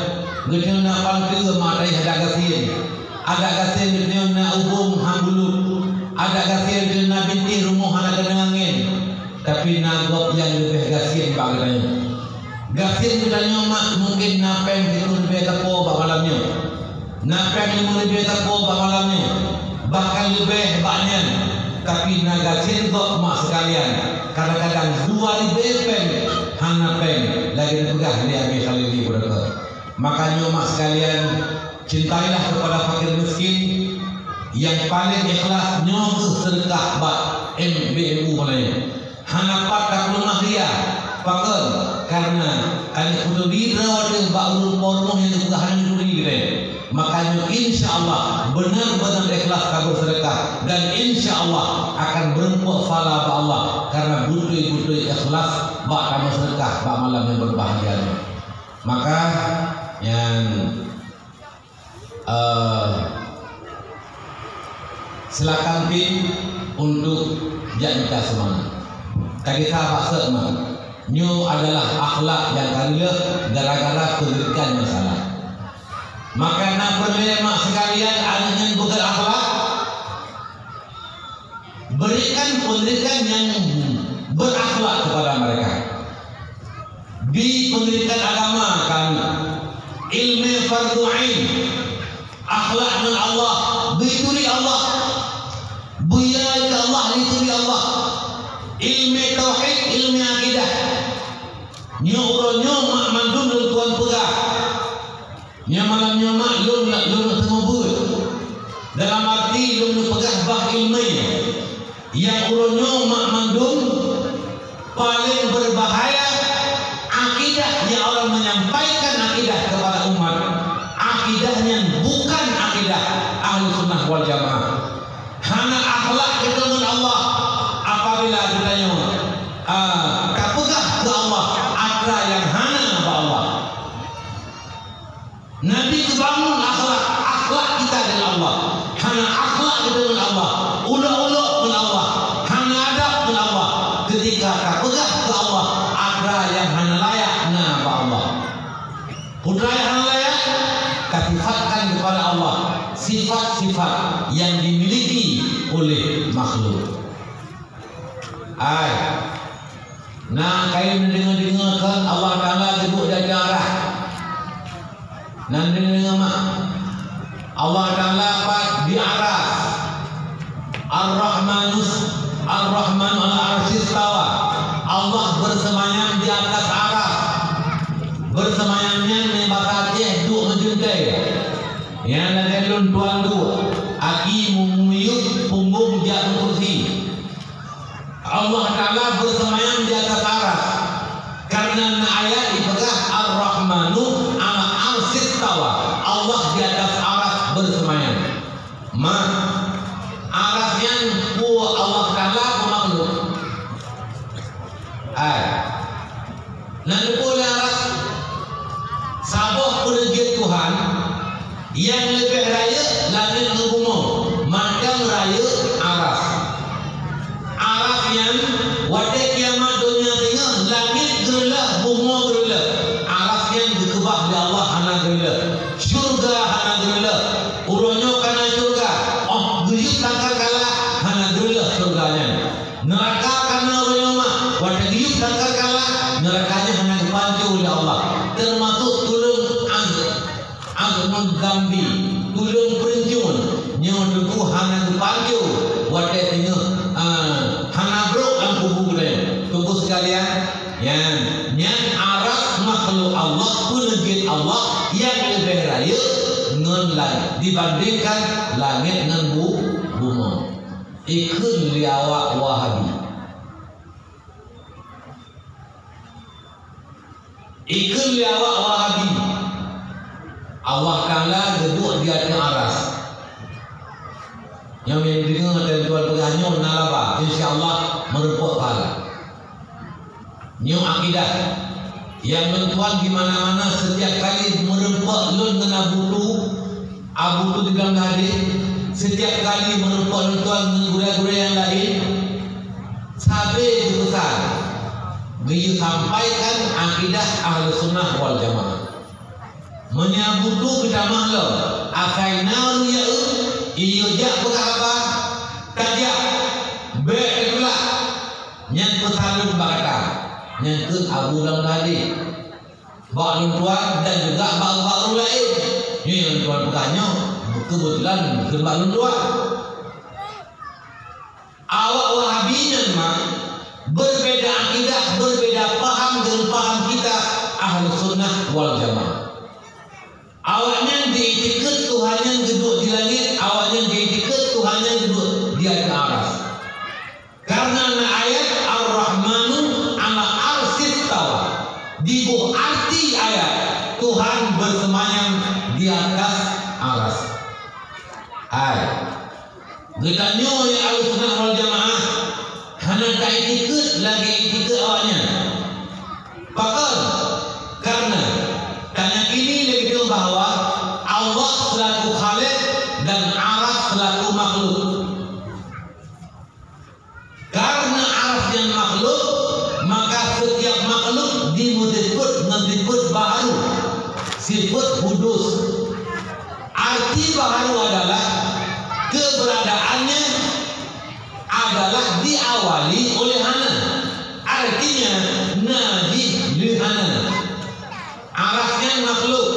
Gedenya na pantu matai ada gasin. Ada gasin gedenya na ubung hambulut. Ada gasin gedenya binti rumah anak kena angin. Tapi nagop yang lebih gasin bagainya. Gasin bedanya mak mungkin napeng itu lebih tapo malamnya. Napeng itu lebih tapo malamnya. Bahkan lebih banyak. Tapi nagasin kok mak sekalian. Kadang-kadang 2,000 pen hana pen lagi pegah dia ambil kali ini berapa. Makanya mak sekalian cintailah kepada fakir miskin yang paling ikhlas nyoba sedekah bak MBMU mulai. Hana pakai rumah dia. Pakal karena anak kudu dira dengan baul pormo yang kebukahan itu dire. Makanya insyaallah benar-benar ikhlas kabur sedekah dan insyaallah akan berempuk pahala Allah karena butuh ikhlas bak kamu sedekah bak malam yang berbahagia. Maka yang silakan tim untuk jangan semangat. Tadi sahabat semua. Nyu adalah akhlak yang kalian gara-gara keburukan masalah. Maka nak berlemak sekalian dengan bukan akhlak. Berikan pendidikan yang berakhlak kepada mereka. Di pendidikan agama kami, ilmu fardu ain, akhlak dengan Allah, dituri Allah, buya Allah, dituri Allah. Ilmu tauhid, ilmu akidah. Nyo mak mandun dan tuan pegah. Nya malam nyo mak lum temubut. Dalam arti lum pegah bah ilmu. Yang uronyo mak mandun paling berbahaya akidah yang orang menyampaikan akidah kepada umat. Akidahnya bukan akidah ahli sunnah wal jamaah. Hana akhlak itu dengan Allah. Apabila ditanya kapugah ke Allah ada yang hana kepada Allah. Nabi kebangun akhlak kita dengan Allah. Hana akhlak kita dengan Allah. Ula-ula dengan Allah. Hana adab dengan Allah. Ketika kapugah ke Allah ada yang hana layak kepada Allah. Putra yang hana layak kasifatkan kepada Allah sifat-sifat yang dimiliki oleh makhluk. Nah kain mendengar-dengarkan Allah Ta'ala sebut dari arah. Nanti dengar mak Allah Ta'ala di arah Ar-Rahmanu ala arsyis tawa. Allah bersemayam di atas arah. Bersemayamnya membatasi dua menjuntai. Yang ada lun tuan dua aki mumiyut punggung jatuh kursi. Allah Ta'ala bersemayam di atas arah. Karena ayat dipegah Ar-Rahmanu ala arsyis tawa. Allah di atas arah bersemayam. Arahnya Allah Ta'ala pemakhluk. Nanti boleh arah sabah penegak Tuhan yang lebih raya langit ngebumo. Maka raya arah. Yang wate kiamat dunia tengah langit gerelah bumi gerelah araf yang dikebah di Allah hana gerelah syurga hana gerelah uronyo kana syurga guyup tangkar kalah hana gerelah syurganya neraka kana uronyo mah wate guyup tangkar kalah nerakanya hana dipancu oleh Allah termasuk tulung Gambi tulung perenjun nyo duku hana panju wate tengah hana bro ang kubu gede tunggu sekalian yang aras makhluk Allah penegit Allah yang lebih raya ngan dibandingkan langit dengan bumi. Ikun liawak Wahabi. Ikun liawak Wahabi. Allah Ta'ala geduk di atas aras. Yang mendengar dan tuan berhanya nalaba, insya-Allah merupuk pahala. Nyu akidah yang mentuan di mana-mana setiap kali merempuk lun kena abu tu di dalam hadis setiap kali merempuk tuan dengan gura-gura yang lain sampai besar beliau sampaikan akidah ahli sunnah wal jamaah menyabutu kita mahlo akaina ya iyo jak apa tajak be'ula yang pesalun bakata nyangkut abu dalam tadi bak tuan dan juga bak lain ini yang tuan bertanya kebetulan ke bak tuan awak Wahabinya memang berbeda akidah berbeda paham dengan paham kita ahli sunnah wal jamaah awaknya diikut Tuhan yang duduk di langit awaknya diikut Tuhan yang duduk di atas aras karena ayat Ar-Rahmanu di bawah arti ayat Tuhan bersemayam di atas aras. Hai, getanyo yang ahli sunnah wal jamaah hana tak ikut lagi ikut awaknya. Pakal karena tanya ini lebih bahawa Allah selaku Khalik dan aras selaku makhluk. Karena aras yang makhluk maka setiap makhluk disebut dengan sifat baharu sifat kudus arti baharu adalah keberadaannya adalah diawali oleh hana artinya najib lihana arasnya makhluk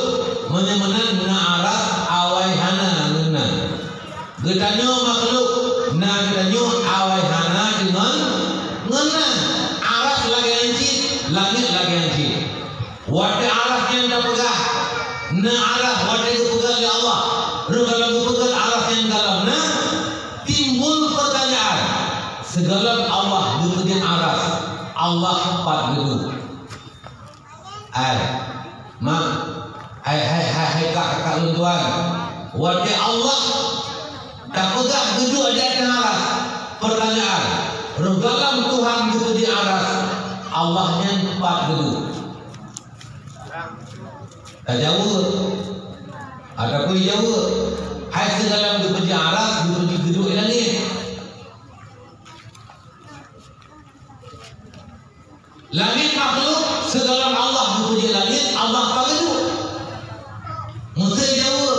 menemenan na aras awai hana nuna getanyo makhluk na getanyo awai hana dengan ngena aras lagi anjing langit lagi anjing wate aras yang dah pegah na aras wate pegang ya Allah kalau pegang aras yang dalam na timbul pertanyaan segala Allah dipegang aras Allah empat dulu hai kakak tuan wate Allah tak pegang geduk di atas aras pertanyaan dalam Tuhan itu di aras Allahnya empat dulu tak jauh ada pun jauh hai segala dipuji aras dipuji geduk di langit langit makhluk segala Allah dipuji langit Allah tak geduk mesti jauh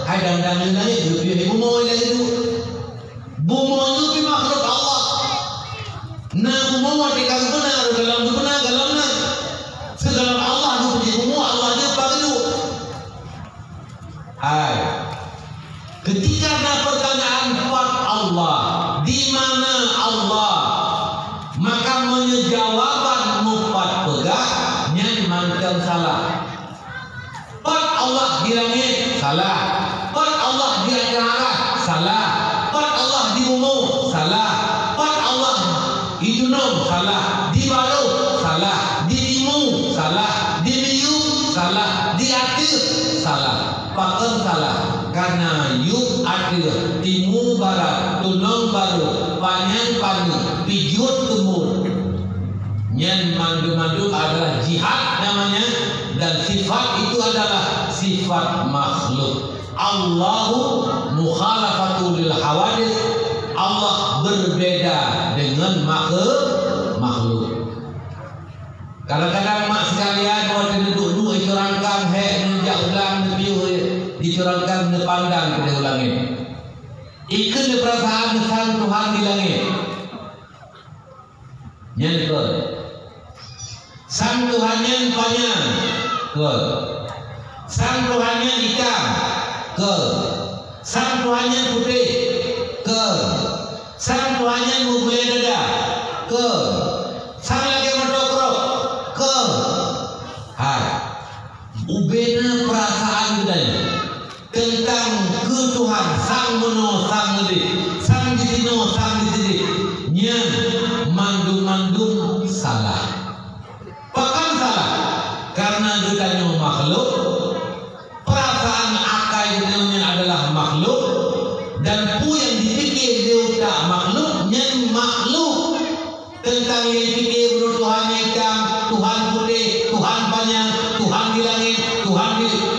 hai dan langit dipuji bumi lagi dulu bumi itu makhluk Allah na bumi dikasih benar dalamnya segala Allah dipuji bumi Allah dia tak geduk hai ketika ada pertanyaan kuat Allah di mana Allah maka menjawaban mufat pegah yang macam salah part Allah di langit salah part Allah di atas salah part Allah di bumi salah part Allah itu salah di baru salah di timur salah di biu salah di atas salah pakar salah karena yuk akhir timur barat tunong baru panjang panu pijut timur yang mandu-mandu adalah jihad namanya dan sifat itu adalah sifat makhluk Allahu mukhalafatu lil hawadis Allah berbeda dengan makhluk kadang-kadang mak sekalian waktu duduk-duduk dicurangkan menjak ulang dicurangkan pandang pada langit ikut perasaan sang Tuhan di langit yang ke sang Tuhannya banyak ke sang Tuhannya ikan ke Sang Tuhannya putih ke. Sang Tuhannya mubulai dada ke. Sang lagi mendokrok ke. Hai, ubena perasaan kita tentang ke Tuhan sang meno sang gede, sang ditino sang ditidi, nya mandung-mandung salah. Bahkan salah karena kita makhluk. Perasaan akal kita adalah makhluk, dan pu yang dipikir dia tak makhluk, yang makhluk tentang yang dipikir menurut Tuhan hitam, Tuhan putih, Tuhan banyak, Tuhan di langit, Tuhan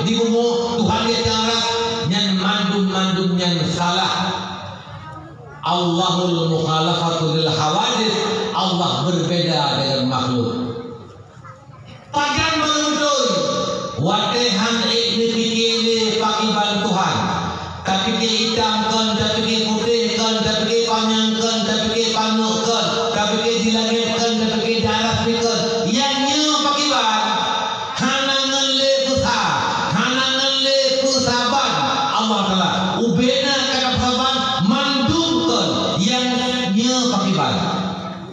di bumi, Tuhan di darat, yang mandum-mandum yang salah. Allahul mukhalafatu lil hawadis, Allah berbeda dengan makhluk. Pagan menunjuk watehan ini pikir pakiban Tuhan, tapi ke hitam kan, tapi ke putih kan, tapi ke panjang kan, tapi ke panuk kan, tapi ke di langit kan, tapi ke darat kan. Yang nyu pakiban hanangan le pusa, hanangan le pusaban Allah Taala ubena kata pusaban mandung kan yang nyu pakiban.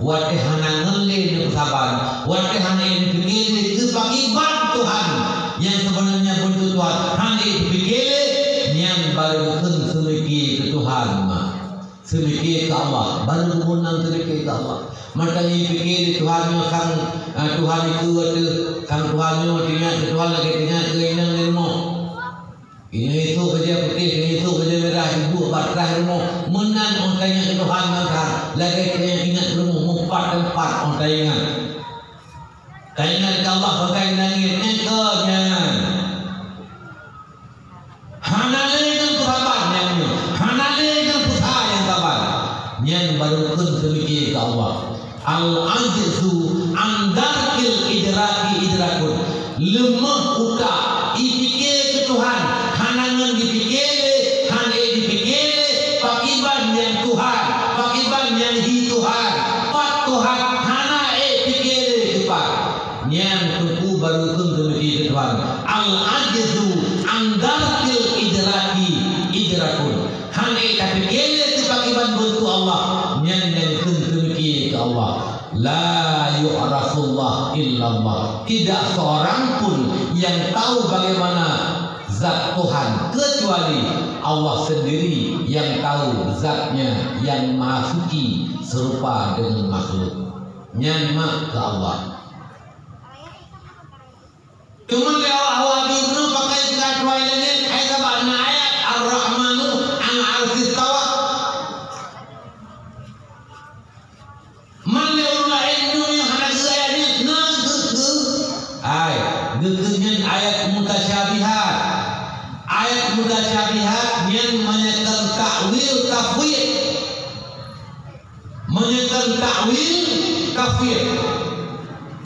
Watehan le pusaban, watehan ini pikir ke pakiban Tuhan yang sebenarnya bentuk Tuhan hanya dipikir yang baru pun semiki ke Tuhan, semiki ke Allah, baru menang semiki ke Allah. Makanya dipikir Tuhan sang Tuhan itu ada, sang Tuhan itu tinggal ke Tuhan lagi tinggal ke inang ilmu. Ini itu kerja putih, ini itu kerja merah, ibu batrah ilmu. Menang ontainya ke Tuhan makan, lagi ingat ilmu empat ontainya. Kaingan ke Allah pakai langit engkau jangan. Hanale dengan sabar yang ni, hanale dengan usaha yang sabar. Yang baru pun semiki ke Allah. Al-ajzu andarkil idrakun. Lemah uta dipikir ke Tuhan. Hanangan dipikir, hane dipikir. Pakiban yang Tuhan, pakiban yang hi Tuhan. Pak Tuhan hana pikir cepat. Yang tentu baru pun semiki ke Tuhan. Al-ajzu andarkil idrakun. Hanya tapi kele kepakiban bentuk Allah. Yang semiki ke Allah. La yu'rafullah illallah. Tidak seorang pun yang tahu bagaimana zat Tuhan kecuali Allah sendiri yang tahu zatnya yang maha suci serupa dengan makhluk. Nyamak ke Allah. Cuma awak dulu pakai kata lain ayat mana ayat Ar-Rahmanu an arsis tawa. Man leula dunia hana ayat na gugu. Ay, gugunya ayat mutasyabihat. Ayat mutasyabihat yang menyatakan takwil tafwid. Menyatakan takwil tafwid.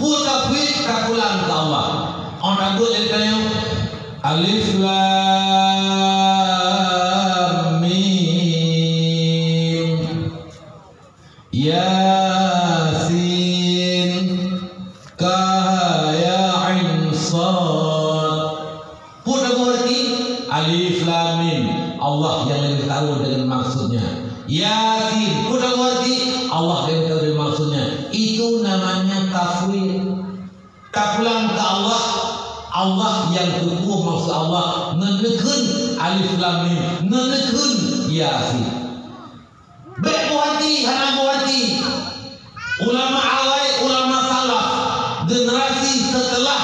Pul tafwid kapulan ke Allah. Orang boleh tanya Alif Lam Mim Yasin Kaf Ya Ain Shad. Pun berarti Alif Lam Mim, Allah yang lebih tahu dengan maksudnya. Yasin pun berarti Allah yang tahu dengan maksudnya. Itu namanya tafwid. Kapulan ke Allah, Allah yang teguh maksud Allah menekun Alif Lam Mim, menekun Yasin. Baik buati, hana buati. Ulama awal, ulama salaf, generasi setelah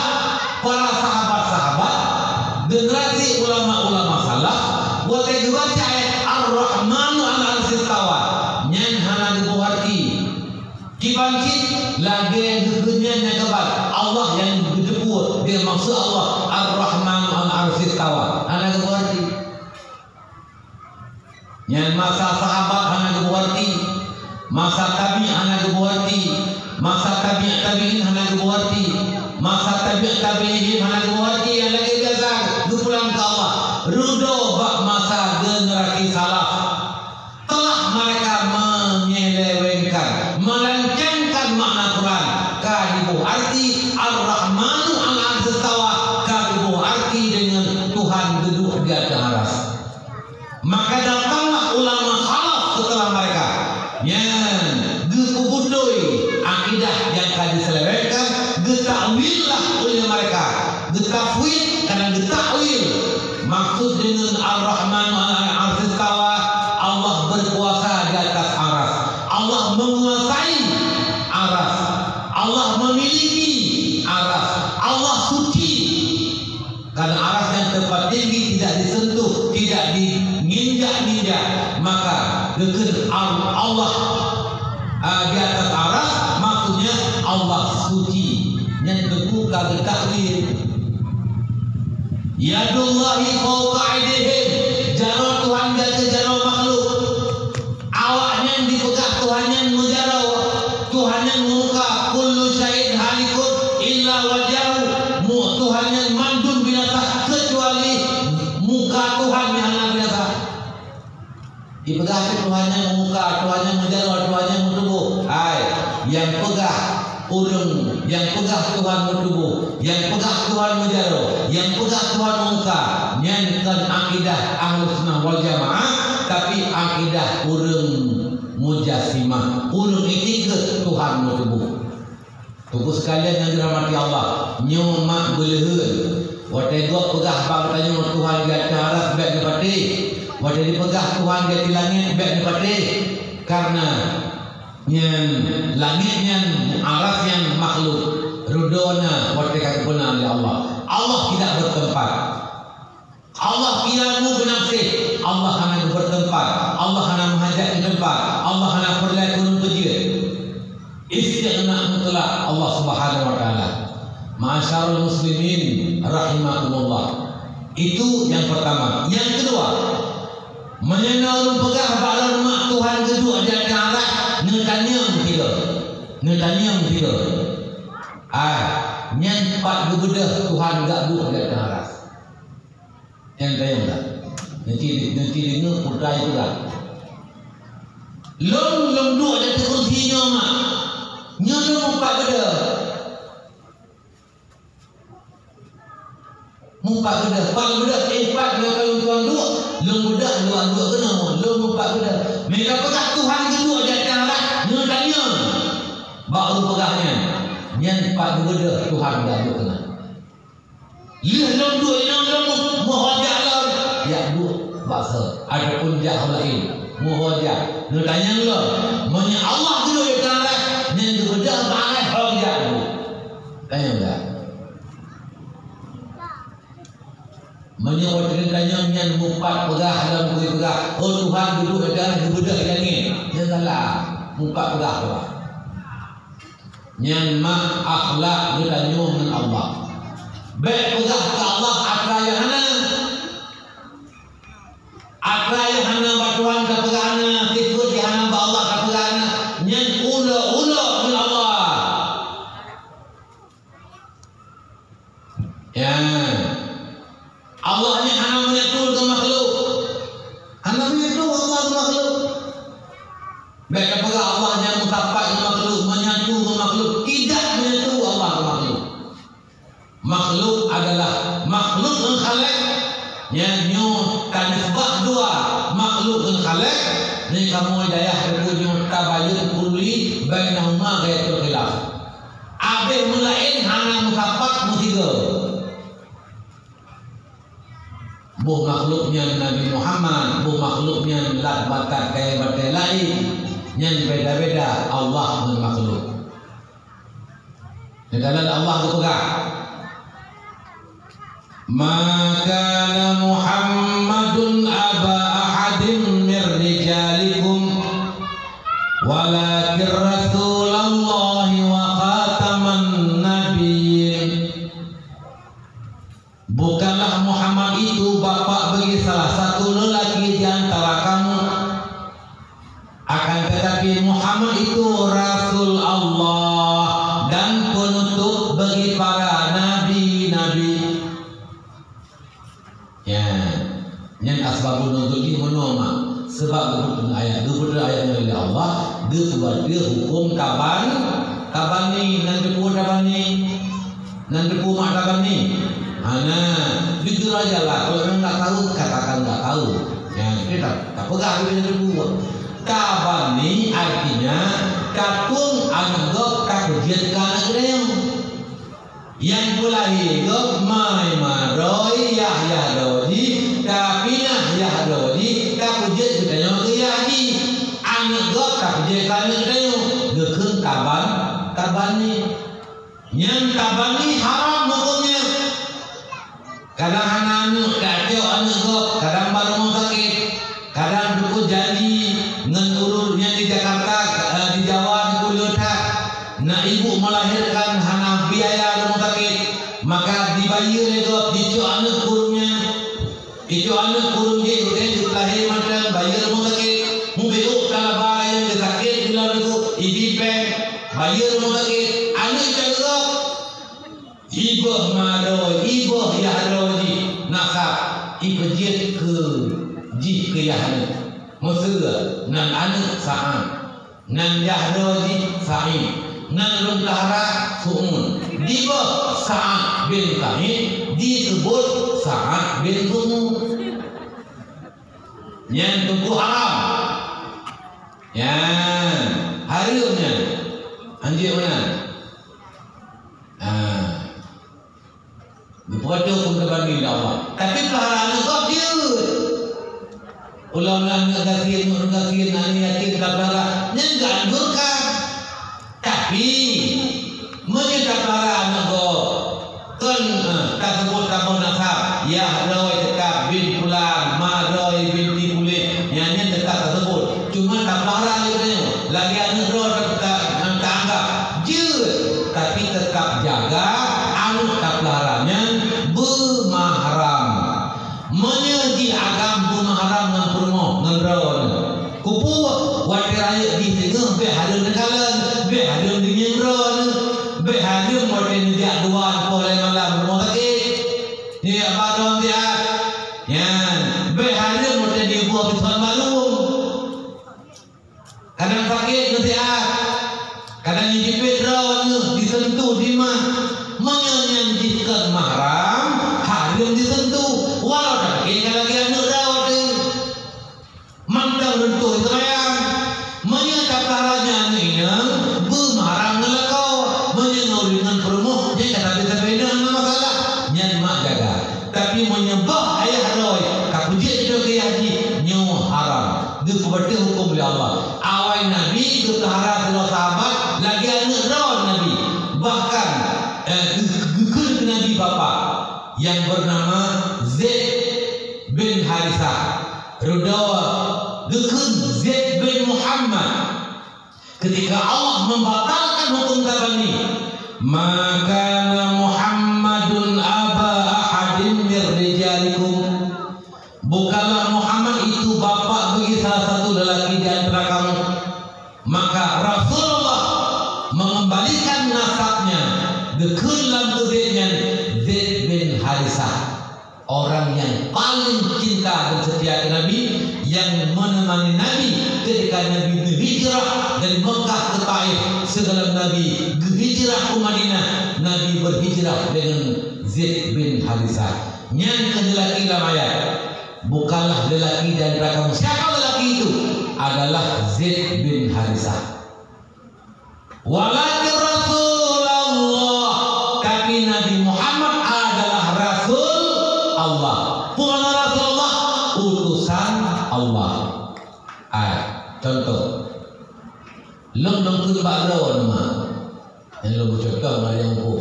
para sahabat-sahabat, generasi ulama-ulama salaf, buat baca ayat Ar-Rahmanu al-Arsis tawa. Nyan hana buati. Dibangkit lagi dunia kebat Allah yang berdebu dia maksud Allah Ar-Rahman al-Arsis tawa. Anak berarti yang masa sahabat anak berarti, masa tabi anak berarti, masa tabi'in anak berarti, masa tabi'in anak berarti yang lagi gazang dupulan ke Allah. Rudo bak masa generasi salaf telah mereka menyelewengkan, melencengkan makna Quran. Kadibu arti Ar-Rahmanu al-Arsis tawa, kadibu arti dengan Tuhan duduk di atas aras. Maka datanglah ulama salaf setelah mereka yang gepubudoi akidah yang kadi selewengkan, getakwillah oleh mereka, getafwid kadang getakwil. Maksud dengan Ar-Rahman Al-Istawa, Allah berkuasa di atas aras, Allah menguasai aras, Allah memiliki aras, Allah suci. Karena aras yang tempat tinggi tidak disentuh, tidak diinjak-injak, maka Allah di atas aras maksudnya Allah suci. Yang kedua kagak takwil. Yadullahi fawqa aydihim, jaro Tuhan jaga jaro makhluk. Awaknya yang dipegang Tuhan yang menjarau, Tuhan yang muka, kullu syai'in halikun illa wajahu. Tuhan yang mandun binasa kecuali muka Tuhan yang hana binasa. Dipegang Tuhan yang muka, Tuhan yang menjarau, Tuhan yang tubuh. Hai, yang pegang urung, yang pegang Tuhan tubuh, yang pegang Tuhan menjarau, yang pegang Tuhan muka. Nyanyikan akidah Ahlus Sunnah wal Jamaah, tapi akidah urung mujassimah, urung itikad Tuhan tubuh. Tunggu sekalian yang dirahmati Allah, nyomak beleheun. Wadah gua pegah bang tanya Tuhan di atas aras baik dipati. Wadah dipegah Tuhan di langit baik dipati. Karena yang langit yang aras yang makhluk rudona wadah kaguna oleh Allah. Allah tidak bertempat. Allah qiyamu binafsih. Allah hanya bertempat. Allah hanya menghajat ke tempat. Allah hanya perlakuan pejir. Istighna mutlak Allah Subhanahu wa taala. Masyarul muslimin rahimakumullah. Itu yang pertama. Yang kedua, menyenang pegah badan mak Tuhan kedua di atas ngetanyam tidak. Ngetanyam tidak. Nyempat bebedah Tuhan enggak buat di atas. Yang tayang tak? Nanti dengar putra itu tak? Long dua ada kursinya mak. Nyono mumpak beda. Mumpak beda. Pang beda empat dua kali tuan dua. Long beda dua kena. Long mumpak beda. Mereka pegang Tuhan kedua di atas aras. Nyono tanya. Baru pegahnya. Yang empat beda Tuhan dah dua kena. Lihat long dua yang long muhajir lah. Ya dua bahasa. Adapun jahil lain. Muhajir. Nyono tanya lo. Menya Allah kedua di atas aras. Yang berbeda banget orang jago. Tanya enggak? Menyewatkan tanya yang mumpat pegah dalam bui pegah. Oh Tuhan duduk dan berbeda yang ini. Janganlah mumpat pegah pegah. Yang mak akhlak ditanya dengan Allah. Baik pegah ke Allah akraya hana. Akraya hana batuan ke pegah hana. Tikut di hana ba Allah ke pegah hana. Yang ula-ula dengan Allah. Ya. Allah ni hanya menyatul ke makhluk. Hanya menyatul Allah ke makhluk. Baik apakah Allah yang mutapak ke makhluk, menyatu ke makhluk, tidak menyatu Allah ke makhluk. Makhluk adalah makhluk yang khalik. Yang nyu tanisbah dua makhluk yang khalik. Ni kamu hidayah berkunjung tabayun kulli bainahuma ghayatul khilaf. Abih mulain hana mutapak musiga. Bu makhluknya Nabi Muhammad, bu makhluknya lat bakat kaya batai lain. Yang beda-beda Allah dan makhluk. Dalam Allah berpegang. Maka Muhammadun aba ahadin min rijalikum walakin Rasulullah wa khataman nabiyyin. Bukanlah Muhammad itu bapak bagi salah satu lelaki di antara kamu, akan tetapi Muhammad itu Rasul Allah dan penutup bagi para nabi-nabi. Ya, yang asbabun nuzul ini menoma sebab betul ayat oleh Allah dia dia hukum kaban ni nan depu kaban ni. Ana jujur aja lah, kalau orang nggak tahu katakan nggak tahu. Ya, kita tak pegang kita dulu. Kaban ni artinya katung anggap kakujian kanagreong. Yang pulahi gop mai maroi Yahya Rodi kapinah Yahya Rodi kakujian kita yang keyaji. Anggap kakujian kanagreong gekeng kaban ni. Yang kaban ni haram hukumnya. Kadang anak kacau anak gop, kadang baru mau sakit, kadang buku janji ngan urutnya di Jakarta, di Jawa di Kuliah. Nak ibu melahirkan hana biaya rumah sakit, maka dibayar gop dicu anak kurungnya, dicu anak kurung je, udah lahir macam bayar rumah sakit, mubeu kalau bayar sakit bulan itu, idipeng bayar rumah sakit, anak jaga. Ibu maro, ibu yahroji nakap ikujit ke ji ke yahne. Maksudnya nan anak sa'an, nan yahroji sa'i, nan lumtahara su'un. Diba Sa'ad bin Sa'id disebut Sa'ad bin Su'un. Yang tentu haram. Yang harimnya anjir mana? Berpuasa pun terbagi Allah. Tapi pelaharan kau dia. Ulang-ulang ngasihin nani yakin kaplara nyenggak anjurkan. Tapi menyedap para anak kau kan tak sebut kamu nasab. Ya Roy tetap bin Fulan, Ma Roy binti Fulan. Yang tetap tersebut. Cuma tak pelaharan itu lagi anak Roy tak anggap. Tapi tetap jaga anak tak pelaharannya bermahram. Menyaji agam bermahram dengan permoh ngeron. Kupu wakil raya di tengah be hadir nekalan, be hadir di ngeron, be hadir wakil nejak duan polai malam rumah sakit. Ni apa dong dia? Yan, be hadir wakil di buah pisuan malum. Kadang sakit nanti kadang jepit ron disentuh di mah. Menyanyikan mahram hadir disentuh walau tak kira lagi anak rawat mandang rentuh itu ayam menyatakan paranya ini bermahram ngelakau menyengaw dengan permuh dia kata bisa beda dengan masalah nyan mak jaga tapi menyembah ayah roy kapuji itu keyaji nyawa haram dia keberti hukum oleh Allah awal Nabi ketahara seluruh sahabat lagi anak rawat Nabi bahkan gekun Nabi bapa yang bernama Zaid bin Harithah Rudawa gekun Zaid bin Muhammad ketika Allah membatalkan hukum tabani maka Muhammadun aba ahadin mir rijalikum bukanlah Muhammad itu bapa bagi salah satu lelaki di antara kamu maka Rasulullah mengembalikan nasabnya Dekulam kezinya Zaid bin Harithah orang yang paling cinta dan setia ke Nabi yang menemani Nabi ketika Nabi berhijrah dari Mekah ke Taif sebelum Nabi berhijrah ke Madinah Nabi berhijrah dengan Zaid bin Harithah yang lelaki dalam ayat bukanlah lelaki dan kamu siapa lelaki itu adalah Zaid bin Harithah walakin Rasulullah tapi Nabi Muhammad adalah Rasul Allah bukan Rasulullah utusan Allah contoh long ke bakro nama yang lo bercakap dengan yang aku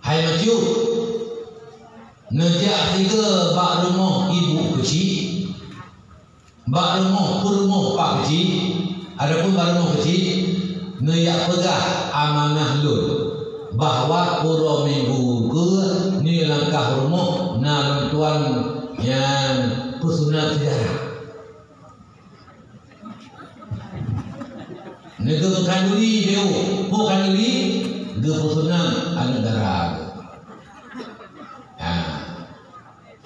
hai macu nejak tiga bak rumah ibu kecil bak rumah kurma pak kecil adapun bak rumah kecil neyak pegah amanah lu bahawa pura minggu ke ni langkah rumah na tuan yang pesunat sejarah negara kanduri dia bukan duri dia pesunat negara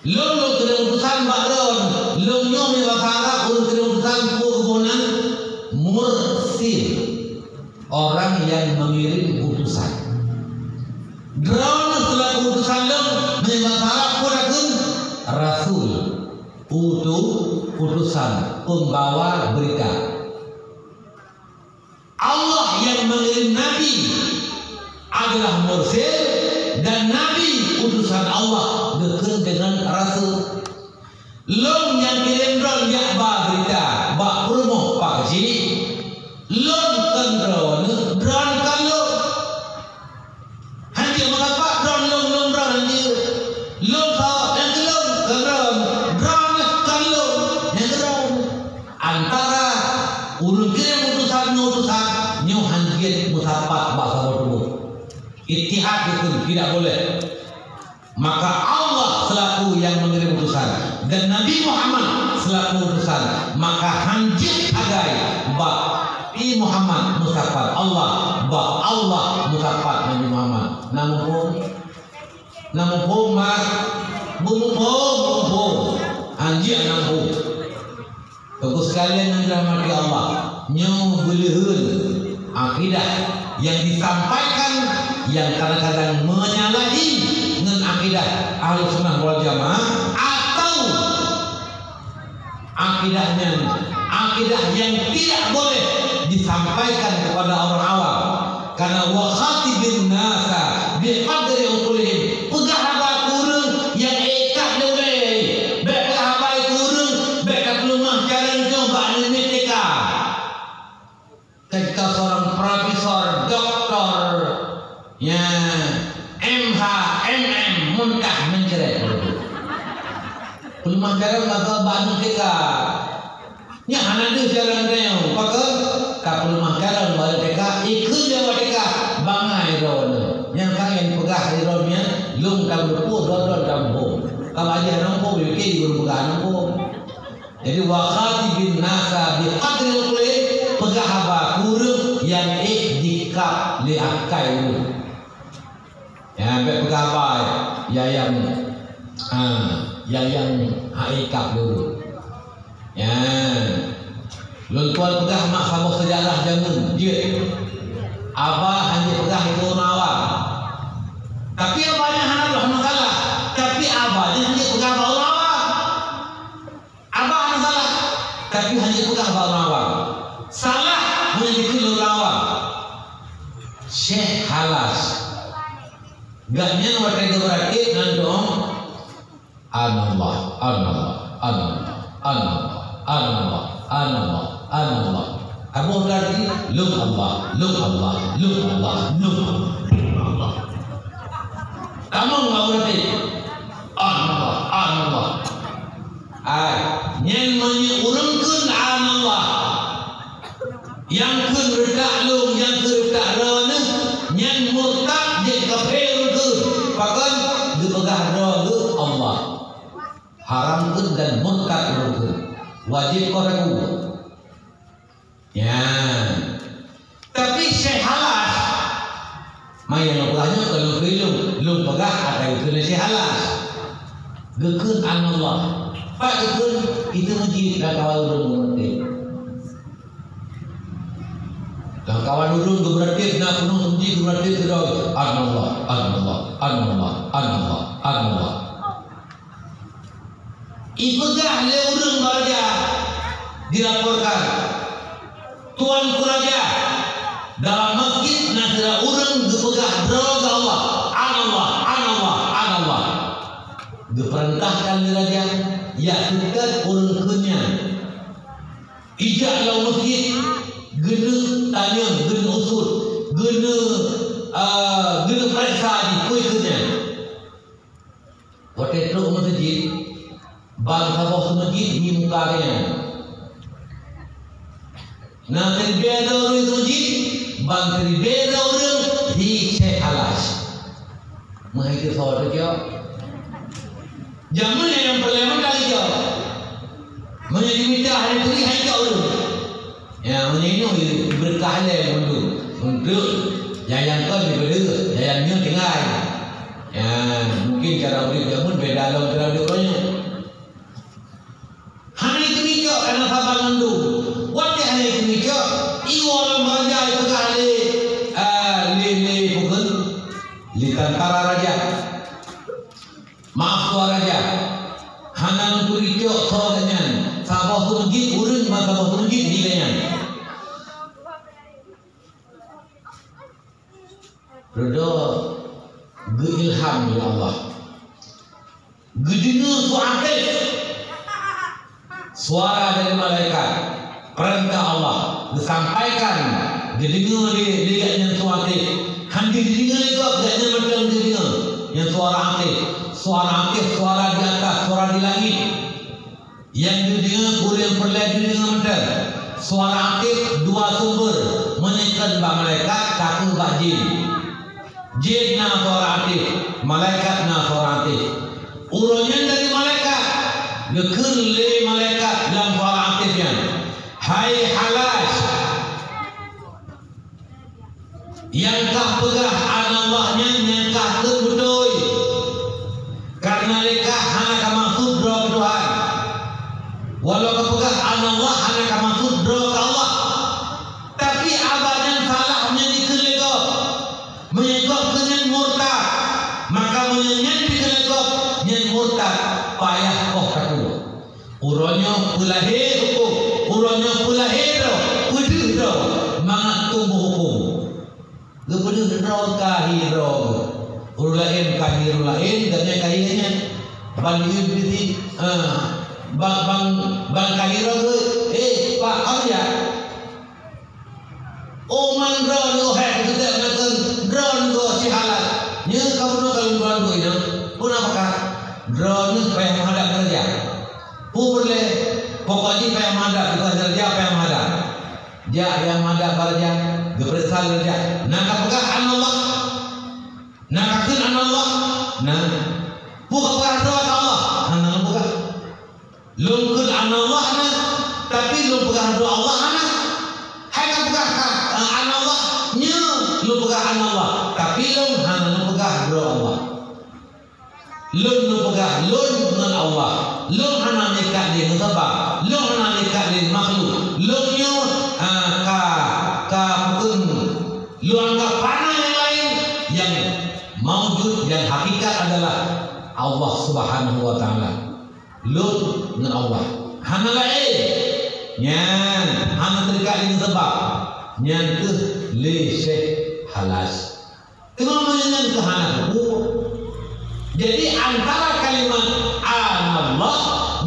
lo kena utusan bakron lo nyomi bakara kena utusan kebunan mursil orang yang mengirim utusan drone setelah utusan lo menyebabkan pun Rasul utuh utusan pembawa berita. Allah yang mengirim Nabi adalah mursil, dan Nabi utusan Allah dekat dengan Rasul. Long yang kirim drone ya ba berita, ba promo pak kecil. Long kan drone kan lo. Hanya mengapa drone long drone hanya long kau yang long drone kan lo yang drone antara urun kirim utusan nyu hanjir musapat bahasa bodoh. Ittihad itu tidak boleh. Maka Allah selaku yang mengirim utusan dan Nabi Muhammad selaku utusan, maka hanjir agai ba Nabi Muhammad musafat Allah, ba Allah musafat Nabi Muhammad. Namun mak bumbu hanjir nampung. Bagus sekalian yang dirahmati Allah, nyu beliheun akidah yang disampaikan yang kadang-kadang menyalahi dengan akidah Ahlussunnah wal Jamaah, atau akidah yang tidak boleh disampaikan kepada orang awam. Karena wa khatibin nasa bi qadri uqulihim, pegah haba kurang yang ekah dewe bek haba kurang bek kelumah jalan coba netika. Ketika seorang profesor, doktor, ya MH, MM, muntah menceret. Kelumah jalan maka banyak kita. Nya anak dia jalan dia, maka kelumah jalan balik kita, ikut dia balik kita, bangai ron. Yang kalian pegah ronnya, lung kamu pun ron kamu. Kalau aja nampu, bukti guru pegah nampu. Jadi wakati bin nasa bi qadri uqulih, pegah haba kurang yang dikap li akai dulu. Ya, pegah haba yang haikap dulu. Ya, luntuan pegah mak sama sejarah jangan dia. Abah hanya pegah itu orang awam. Tapi abahnya hanya masalah. Tapi abahnya hanya pegah orang awam. Abah hanya salah. Tapi hanya pegah orang awam. Salah hanya dikira orang awam. Syekh halas. Gaknya mereka berarti nandong Allah, Allah, Allah, Allah, Allah, Allah, Allah. Kamu berarti lum Allah, lum Allah, lum Allah, lum Allah. Kamu nggak berarti Allah, Allah. Yang menyurungkan Allah, yang keredak lum, yang keredak rana, yang murtad dia kafir tu, bahkan dipegah rana Allah. Haramkan dan murtad itu wajib korek. Ya, tapi Syekh halas. Mayan pegahnya kalau lum pegah ada itu Syekh halas. Gekun Allah. Pak gekun itu masjid dan kawan urung mengerti. Dan kawan urung berarti nak penuh masjid berarti sudah Allah, Allah, Allah, Allah, Allah. Ipegah le urang raja dilaporkan tuan raja dalam masjid nadra urang dipegah droga Allah, Allah, Allah, Allah. Diperintahkan raja ya dekat urang kenya. Ijak lau masjid gena tanya, gena usul, gena periksa di kuih kenya. Waktu itu masjid bangsa bos masjid di mukanya. Nah, berbeza orang itu masjid, bangsa berbeza orang di Syekh halas. Menghidupkan soal itu. Jamun yang pertama kali jauh. Menjadi minta hari itu hai jauh orang. Ya, menjadi berkah yang untuk yang kau diberi, yang tinggal. Ya, mungkin cara beri jamun beda dalam cara orangnya. Hanya itu mikir karena sabar ngandu. Waktu hanya itu mikir, iu orang raja itu kali bukan di tentara raja. Maaf tuan raja. Hanya untuk mikir soalnya, sabar tu masjid urang maka masjid nilainya. Rodo geilham oleh Allah. Gedengar suara dari malaikat, perintah Allah disampaikan, gedengar di ligatnya suara handi didengar juga gaknya macam didengar yang suara hati, suara di atas, suara di langit yang didengar kurang perlahan didengar macam suara hati dua sumber menekan bak malaikat satu bak jin na suara hati, malaikat na suara hati. Urunnya dari malaikat, gekun le malaikat dalam suara aktifnya. Hai halas, yang kah pegah anallahnya, yang kah kebudoi. Karena lekah hana kamaksud roh Tuhan. Walau kepegah anallah hana kamaksud roh Allah. Tapi abadnya salahnya dikelego, menyekop dengan murtad, maka menyenyak dikelego. Yang murtad payah kau katu uronyo pulahir hukum uronyo pulahir pedih do mangat tumbuh hukum gepedih do kahiro urulain kahiro lain dan kahirnya bandir biti bang kahiro pak arya oman ro yo he tidak makan ron go si halal nya kamu no kalau bulan go ina pun apakah drone supaya menghadap kerja. Boleh pokoknya supaya menghadap kita kerja supaya menghadap. Dia yang menghadap kerja, geperiksa kerja. Nak apakah anallah? Nak akan anallah? Nah, bukan doa Allah. Anallah bukan. Lungkul anallah na, tapi lungkul doa Allah na. Hai bukan anallah nya, lungkul anallah, tapi lungkul doa Allah. Lun pegah lun dengan Allah, lun hana nikah dengan sebab, lun hana nikah dengan makhluk, lunnya pun lu anggap panah yang lain yang maujud yang hakikat adalah Allah Subhanahu wa taala. Lun dengan Allah, hana lain, nyan hana terikat dengan sebab, nyan ke li syekh halas. Tengok menyan ke hana. Jadi antara kalimat Allah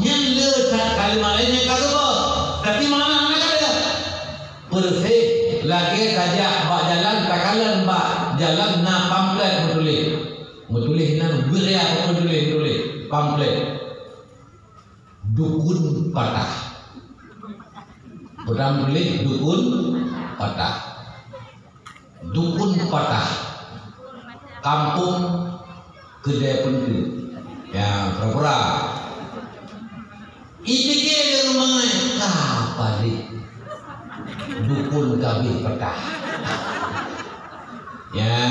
yang lekat kalimat lainnya kagak. Tapi mana anak ada? Perfect. Lagi saja bak jalan takalan bak jalan na pamflet menulis na beria menulis pamflet. Dukun patah. Orang tulis dukun patah. Dukun patah. Kampung kedai pentu ya pura-pura ipikir di rumahnya apa di dukun kami petah ya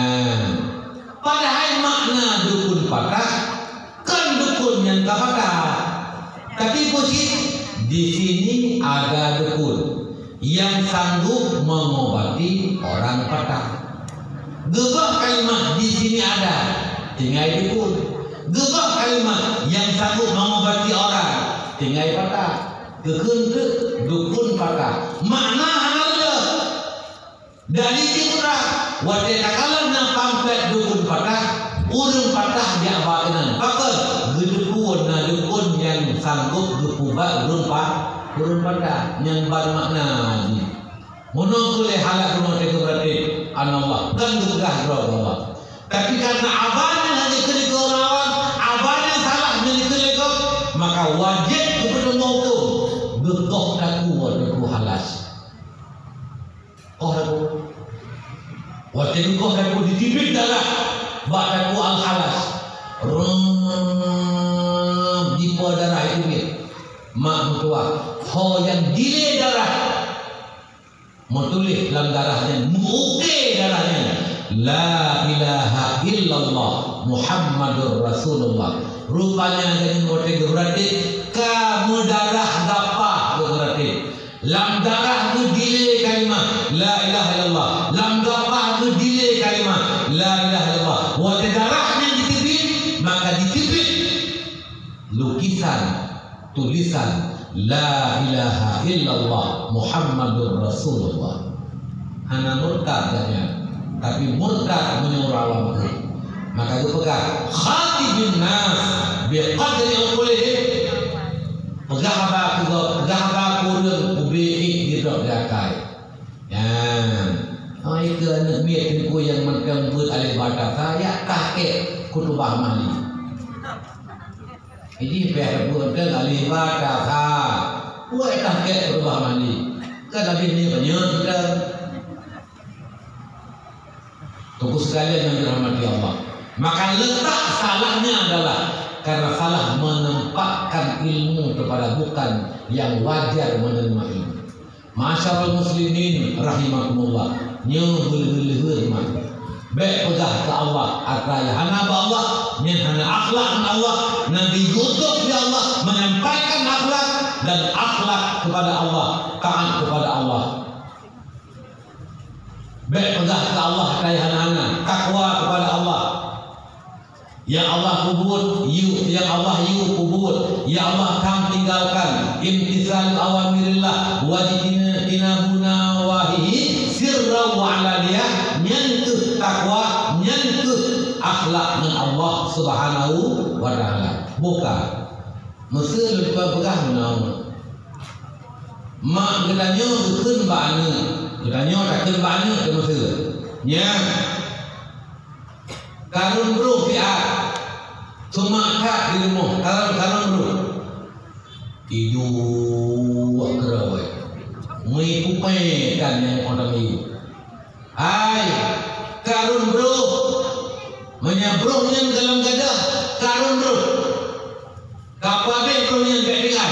padahal makna dukun patah kan dukun yang tak patah tapi posisi di sini ada dukun yang sanggup mengobati orang patah gebah kalimat di sini ada tinggal dukun. Gebah kalimat yang sanggup mengobati orang tinggal patah. Gekun ke dukun patah. Makna halal. Dari timurah wadai takalan na pamflet dukun patah, urang patah dia bakenan. Pakal gedukun na dukun yang sanggup gepubak urang patah yang bermakna ni. Mono boleh halak rumah teko berarti anallah kan gegah Allah. Tapi karena abadnya hanya kelikor lawan, abadnya salah menjadi kelikor, maka wajib kepada mautum gegoh daku wadaku halas. Daku wajib gegoh daku ditibik darah badaku al halas. Di darah itu ni mak mutua ho yang dile darah menulis dalam darahnya muke darahnya la ilaha illallah Muhammadur Rasulullah. Rupanya dengan bote berarti kamu darah gapah berarti lam darah tu dile kalimat la ilaha illallah, lam gapah tu dile kalimat la ilaha illallah. Bote darahnya ditibik maka ditibik lukisan tulisan la ilaha illallah Muhammadur Rasulullah. Hana murtad katanya, tapi murtad menyuruh awam ke. Maka itu pegang khatibin nas biqadri uqulihim. Pegang apa kurang ubi gitu diakai. Ai ke anak miet ku yang mentem buat alih badak saya kakek kutubah mali. Ini biar buat alih badak ha. Buat kakek kutubah mali. Kan habis ni banyak dah. Tunggu sekalian yang dirahmati Allah. Maka letak salahnya adalah karena salah menempatkan ilmu kepada bukan yang wajar menerima ilmu. Masyaallah muslimin rahimakumullah. Nyo boleh mah. Baik pegah ke Allah, atraya hana Allah, nyen hana akhlak Allah, Nabi yutup ya Allah menyampaikan akhlak dan akhlak kepada Allah, taat kepada Allah. Baik pegah ke Allah, atraya hana takwa kepada Allah. Ya Allah kubur, ya Allah kubur, ya Allah kam tinggalkan imtisal awamirillah wajibina tinabuna wahihi sirra wa alaniyah, nyentuh takwa, nyentuh akhlak dengan Allah Subhanahu wa taala. Bukan mesti lupa pegang nama. Mak gedanyo keun bana, gedanyo tak keun bana ke mesti. Nya karun bro pihak cuma kat di rumah karun bro tidur kerawai mengikuti kan yang orang itu. Hai karun bro menyabrohnya dalam gadah karun bro kapabeh bro yang bedengan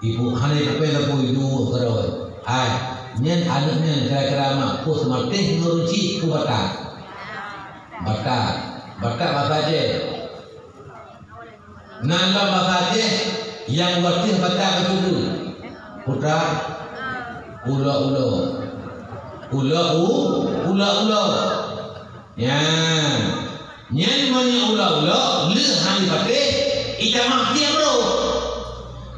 ibu hanya kepen aku tidur kerawai. Hai nyen anaknya kira-kira mak ku sematih nguruci ku batak bahasa je. Nala bahasa je yang watih baca betul. Putra ula. Ya. Nyen manya ula. Le hai bate itamah dia bro.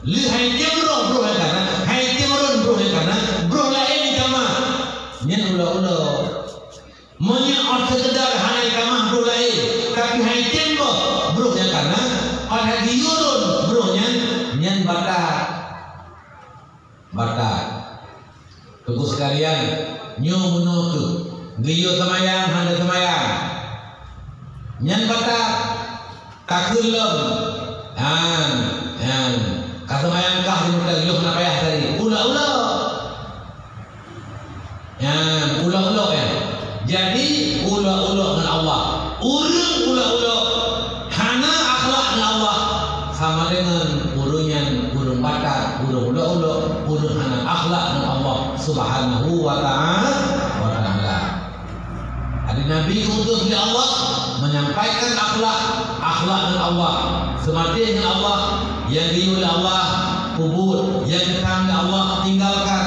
Le hai dia bro kana. Hai dia bro kana. Bro lain itamah. Nyen ula. Manya ot sekedar hanai kamah bro lain tapi hai tembo bro nya kana ada diurun bro nya nyen batak tunggu sekalian nyo menutu giyo semayang handa semayang nyen batak kakulum kasemayang kah di muka yuh na payah tadi ula ya. Jadi ula dengan Allah, urung ula hana akhlak dengan Allah sama dengan urung batak, urung hana akhlak dengan Allah Subhanahu wa taala. Ada Nabi utus di Allah menyampaikan akhlak dengan Allah, semati dengan Allah, yang diulai Allah kubur, yang ditang Allah tinggalkan.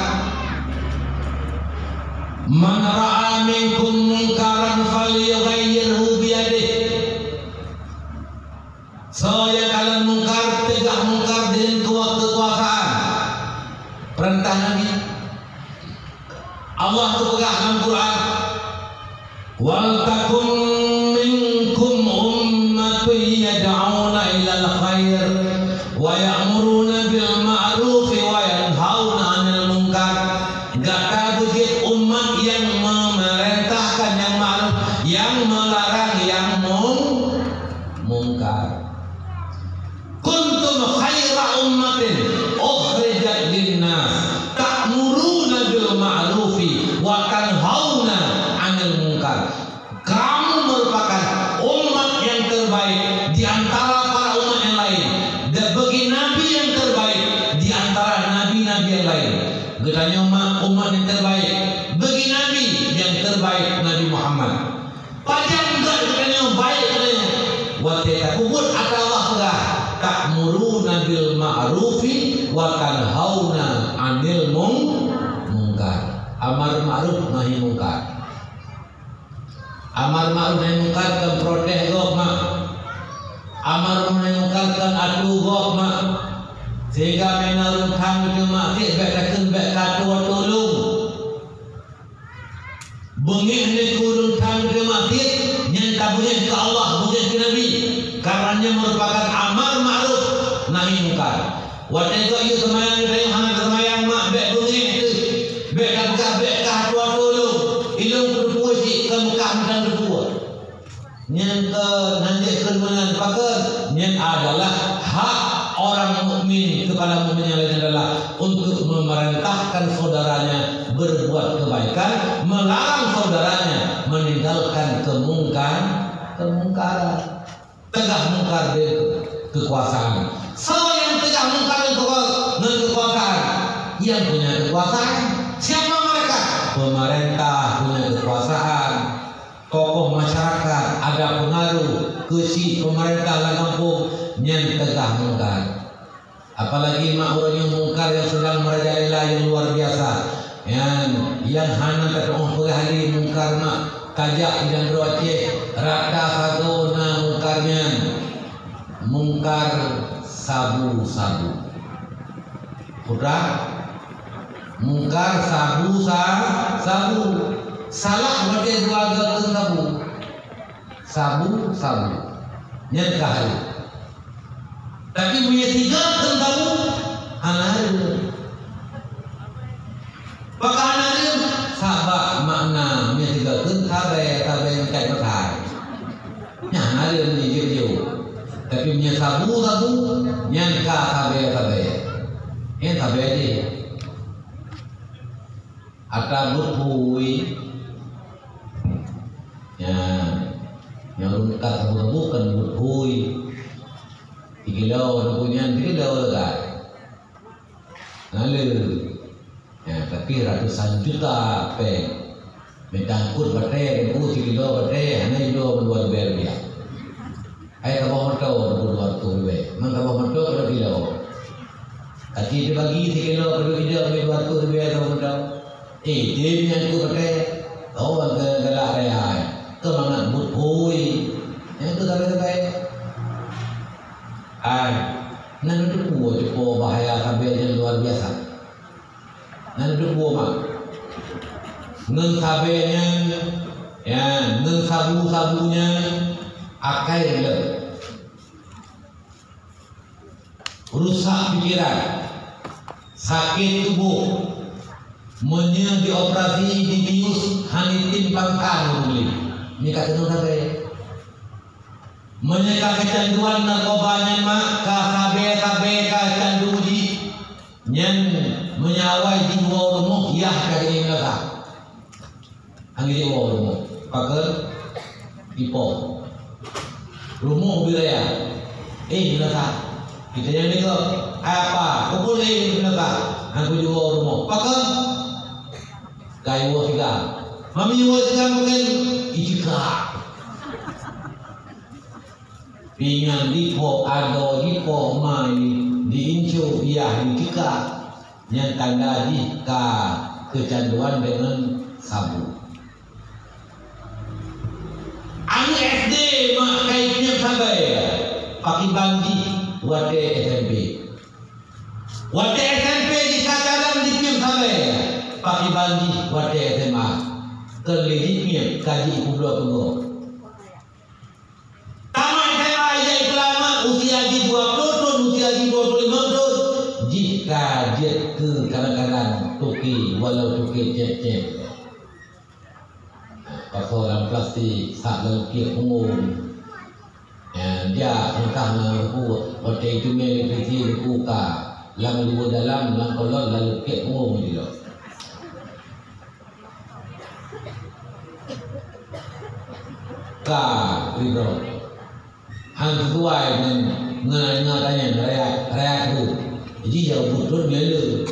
Man ra'a minkum munkaran falyughayyirhu biyadihi. Saya kalian mungkar, tegak mungkar dengan kekuasaan. Perintah Nabi. Allah itu pegang dalam Quran. Wal takum minkum ummatun yad'una ilal khair wa ya'muruna bil ma'ruf wa yanhauna 'anil munkar. Gak begitu umat yang memerintahkan yang ma'ruf, yang melarang yang mungkar. Kuntum khaira ummatin ukhrijat linnas ta'muruna bil ma'rufi wa tanhauna 'anil munkar. Kamu merupakan umat yang terbaik di antara para umat yang lain, dan bagi nabi yang terbaik di antara nabi-nabi yang lain. Getanya umat yang terbaik bagi nabi yang terbaik Nabi Muhammad. Pajak enggak getanya baik katanya. Wa ta'bud Allah enggak ta'muruna bil ma'rufi wa tanhauna 'anil munkar. Amar ma'ruf nahi munkar. Amar ma'ruf nahi munkar kan protes gok mak. Amar nahi munkar kan adu gok mak. sehingga menurut kami kemasih berkata berkata tolong bengih ni kurun kami kemasih yang tak boleh ke Allah boleh ke Nabi karena merupakan amar ma'ruf nahi mungkar. Waktu itu ia semayang dari hana semayang mak bek bengih tu bek dah bek kah tua tolong ilung berdua si ke Mekah dan berdua yang ke nanti kemudian pakai yang adalah hak orang mukmin kepada mukmin yang lain adalah untuk memerintahkan saudaranya berbuat kebaikan, melarang saudaranya meninggalkan kemungkaran. Tegak mungkar di kekuasaan. Siapa yang tegak mungkar dengan kekuasaan? Yang punya kekuasaan. Siapa mereka? Pemerintah punya kekuasaan. Tokoh masyarakat ada pengaruh kesi pemerintah lah kampung yang tegak mungkar. Apalagi mak orang yang mungkar yang sedang merajalela yang luar biasa. Yang hana kata orang perhari mungkar mak kajak dan berwajib rata satu na mungkarnya mungkar sabu-sabu. Sudah mungkar sabu-sabu. Salah berarti dua gak sabu nyerkah. Tapi punya tiga sabu anari. Pakai anari sabak makna punya tiga tabe yang kayak makan. Yang anari punya jauh. Tapi punya sabu nyerkah tabe. Yang tabe dia. Ada berpui. Yang rungkat sabu bukan berpui 3 kilo punya 3 kilo kan lalu tapi ratusan juta peng mentangkut baterai 3 kilo baterai hanya kilo luar biasa ayah kabau motor luar tu lebih mang kabau motor 2 kilo kaki dia bagi 3 kilo 2 kilo luar tu lebih kabau motor dia menyangkut baterai tahu galak raya kemangat buthui itu tapi nan itu buah bahaya sampai yang luar biasa. Nan itu buah mak. Neng sabenya, neng sabunya akai le. Rusak pikiran, sakit tubuh, dioperasi dibius hanitin pangkal beli. Ini kata nong sabenya. Menyeka kecanduan narkobanya mak kabe candu di nyen menyawai di warung yah kali mereka angin di warung pakai ipo rumah bilaya mereka kita yang itu apa kumpul mereka aku di warung pakai kayu tiga mami tiga mungkin ijika Pingan lipo ado lipo mai diincu biah dikika yang tanda jika kecanduan dengan sabu. Anak SD mak kaitnya sampai pakai bangji wate SMP. Wate SMP di kadaran di piem sampai pakai bangji wate SMA. Terlihat piem kaji kublo. Usia di 20 tahun, usia di 25 tahun. Jika dia ke kadang-kadang tuki, walau tuki cek. Pasoran plastik, sak lalu kira umum. Dia entah mengaku, waktu itu melipisi buka, lalu dalam, lalu kolon, lalu kira umum dia. Ridho. Hang sesuai dengan ngatanya rakyat itu. Jadi jauh betul melu.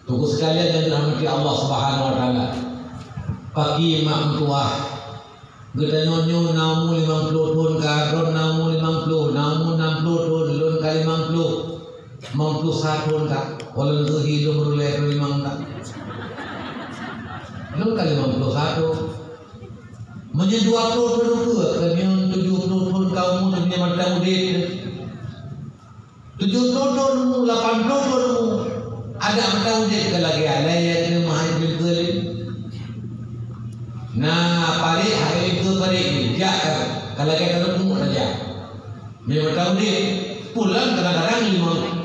Tunggu sekalian yang dirahmati Allah Subhanahu Wa Taala. Pagi mak tua, kita nyonyo namu 50 tahun, kadron namu 50, namu 60 tahun, lon kali 50 tahun tak. Walau tu hidup berulai 5 tak. Lon kali 51. Menjadi 20 tahun ke, kami 70 tahun kaum punya mata udit. 7 tahun mu, 8 tahun mu. Ada macam dia ke lagi ada yang dia mahal juga. Nah, parik hari itu parik ni. Dia kalau kita tunggu saja. Memang tahu dia pulang kadang-kadang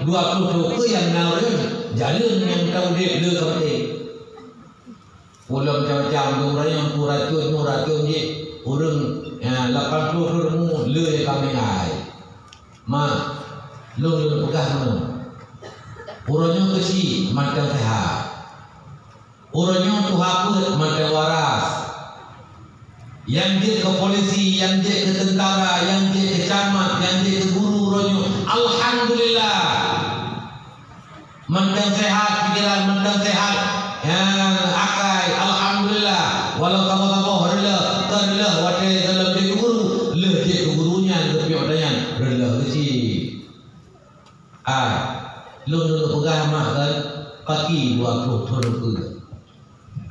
20 ke yang naurun jalan yang tahu dia ke mati. Pulang macam-macam orang yang racun je orang 80 mu le kami ai. Ma lu pegang mana? Orangnya kecil macam sehat. Orangnya tu hapus macam waras. Yang dia ke polisi, yang dia ke tentara, yang dia ke camat, yang dia ke guru orangnya. Alhamdulillah. Macam sehat pikiran, macam sehat akal. Alhamdulillah. Walau kamu rela wadah dalam dia ke guru, dia ke gurunya lebih odanya rela kecil. Lu pegang mak kan kaki 20 tahun ke.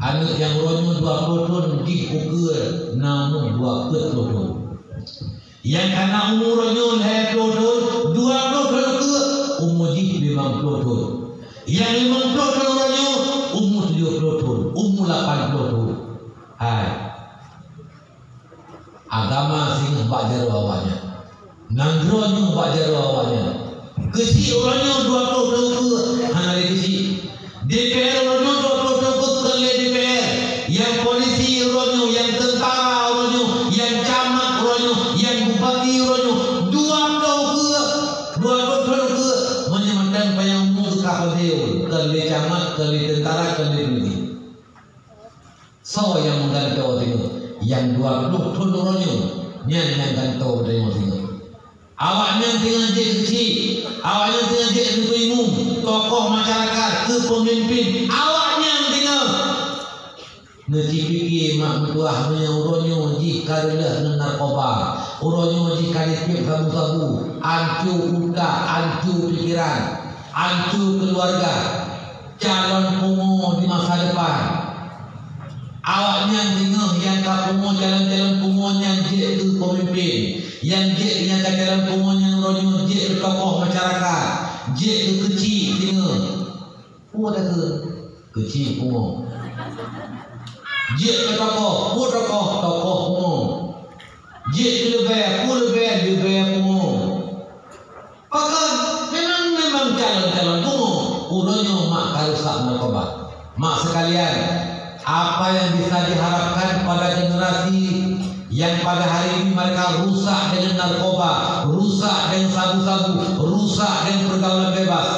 Anak yang ronyo 20 tahun di kuker namun 20 tahun. Yang karena umur ronyo 20 tahun 20 tahun ke umur di 50 tahun. Yang 50 tahun ronyo umur 70 tahun, umur 80 tahun. Agama sing bak jaro awaknya. Nangronyo bak jaro awaknya. Kecil orangnya 20 tahun ke hari kecil. DPR orangnya 20 tahun ke terle DPR. Yang polisi orangnya, yang tentara orangnya, yang camat orangnya, yang bupati orangnya 20 tahun ke menyemandang payang mu ke kapal dia. Terle camat, terle tentara, terle polisi. So yang menggantau tengok. Yang 20 tahun orangnya yang gantau tengok. Awaknya tinggal dia kecil, awaknya tinggal dia ketua umum, tokoh masyarakat, ke pemimpin, awaknya tinggal. Nanti fikir mak mentuah menyuruhnya jika rendah narkoba, uruhnya jika dipik sabu-sabu, ancu utak, ancu pikiran, ancu keluarga, calon pungu di masa depan. Awaknya tinggal yang kapungu jalan-jalan pungunya dia ke pemimpin. Yang dia yang dalam pungunya nuronyo dia ke tokoh masyarakat, dia ke kecil tengok. Ada ke kecil pungu. Dia ke tokoh pungu. Dia ke lebih pungu. Pakai memang calon pungu. Uronyo mak karusak narkoba. Mak sekalian, apa yang bisa diharapkan pada generasi yang pada hari ini mereka rusak dengan narkoba, rusak dengan sabu-sabu, rusak dengan pergaulan bebas.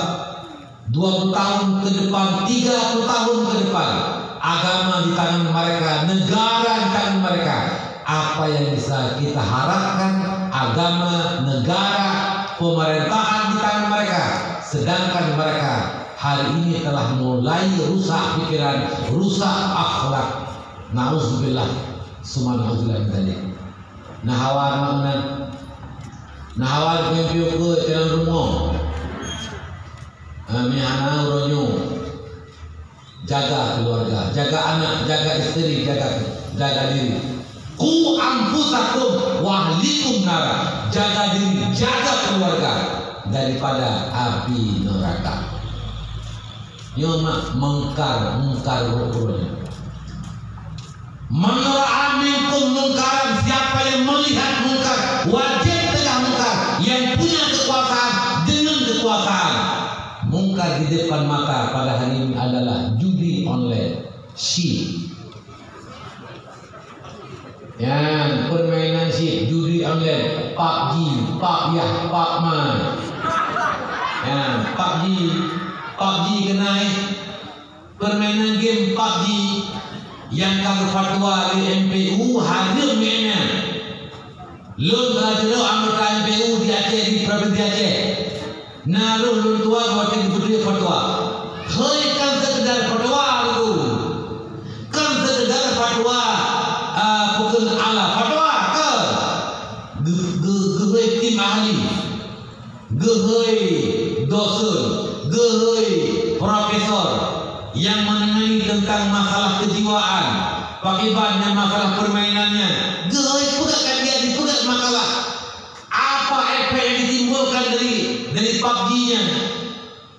20 tahun ke depan, 30 tahun ke depan, agama di tangan mereka, negara di tangan mereka. Apa yang bisa kita harapkan? Agama, negara, pemerintahan di tangan mereka. Sedangkan mereka hari ini telah mulai rusak pikiran, rusak akhlak. Nauzubillah. Subhanallah tadi. Nahawar pempiu ke dalam rumah. Mihana uronyo. Jaga keluarga, jaga anak, jaga istri, jaga diri. Ku anfusakum wa ahlikum nara. Jaga diri, jaga keluarga daripada api neraka. Yo mak mungkar uronyo. Menolak minkum mungkaran, siapa yang melihat mungkar wajib tegak mungkar, yang punya kekuasaan dengan kekuasaan. Mungkar di depan mata pada hari ini adalah judi online, yang permainan judi online, PUBG, PUBG kenai permainan game PUBG. Yang kalau fatwa di MPU hadir memang lu ada anggota MPU di Aceh, di provinsi Aceh. Nah lu tua waktu diberi fatwa. Hei kan sekedar fatwa lu, kan sekedar fatwa bukan ala fatwa ke gehei tim ahli, gehei dosen, gehei profesor yang mengenai tentang masalah kejiwaan, bagaimana masalah permainannya. Gehei pula kan dia dipudak masalah apa efek yang ditimbulkan dari PUBG-nya.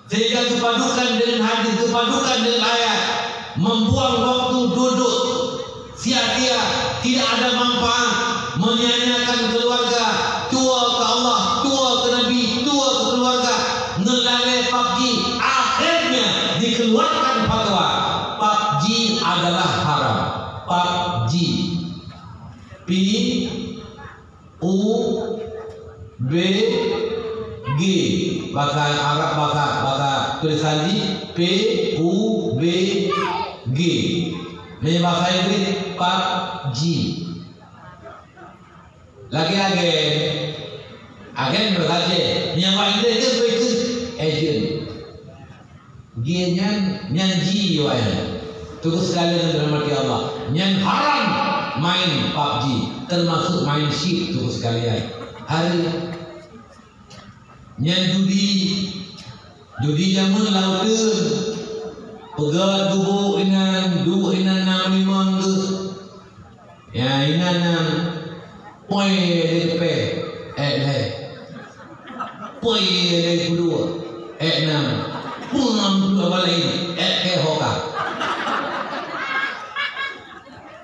Sehingga kepadukan dengan hadis, kepadukan dengan ayat, membuang waktu duduk sia-sia, tidak ada manfaat, menyanyiakan keluarga, tua ke Allah, tua ke Nabi, tua ke keluarga, ngelalai PUBG. Akhirnya dikeluarkan fatwa PUBG adalah haram. PUBG, PUBG, bahasa Arab, bahasa tulisan di PUBG. Ini bahasa Inggris PUBG. Lagi-lagi agen berkata yang Inggris itu berikut agent. Dia nyanyi wayang. Tunggu sekali dalam hati Allah. Yang haram main PUBG, termasuk main ship. Tunggu sekalian. Hari yang judi jamun lautan, pegat dubuk inan 65 ke, ya inan poin dari pe, poin dari kedua, 6, punam dua balik, hoka.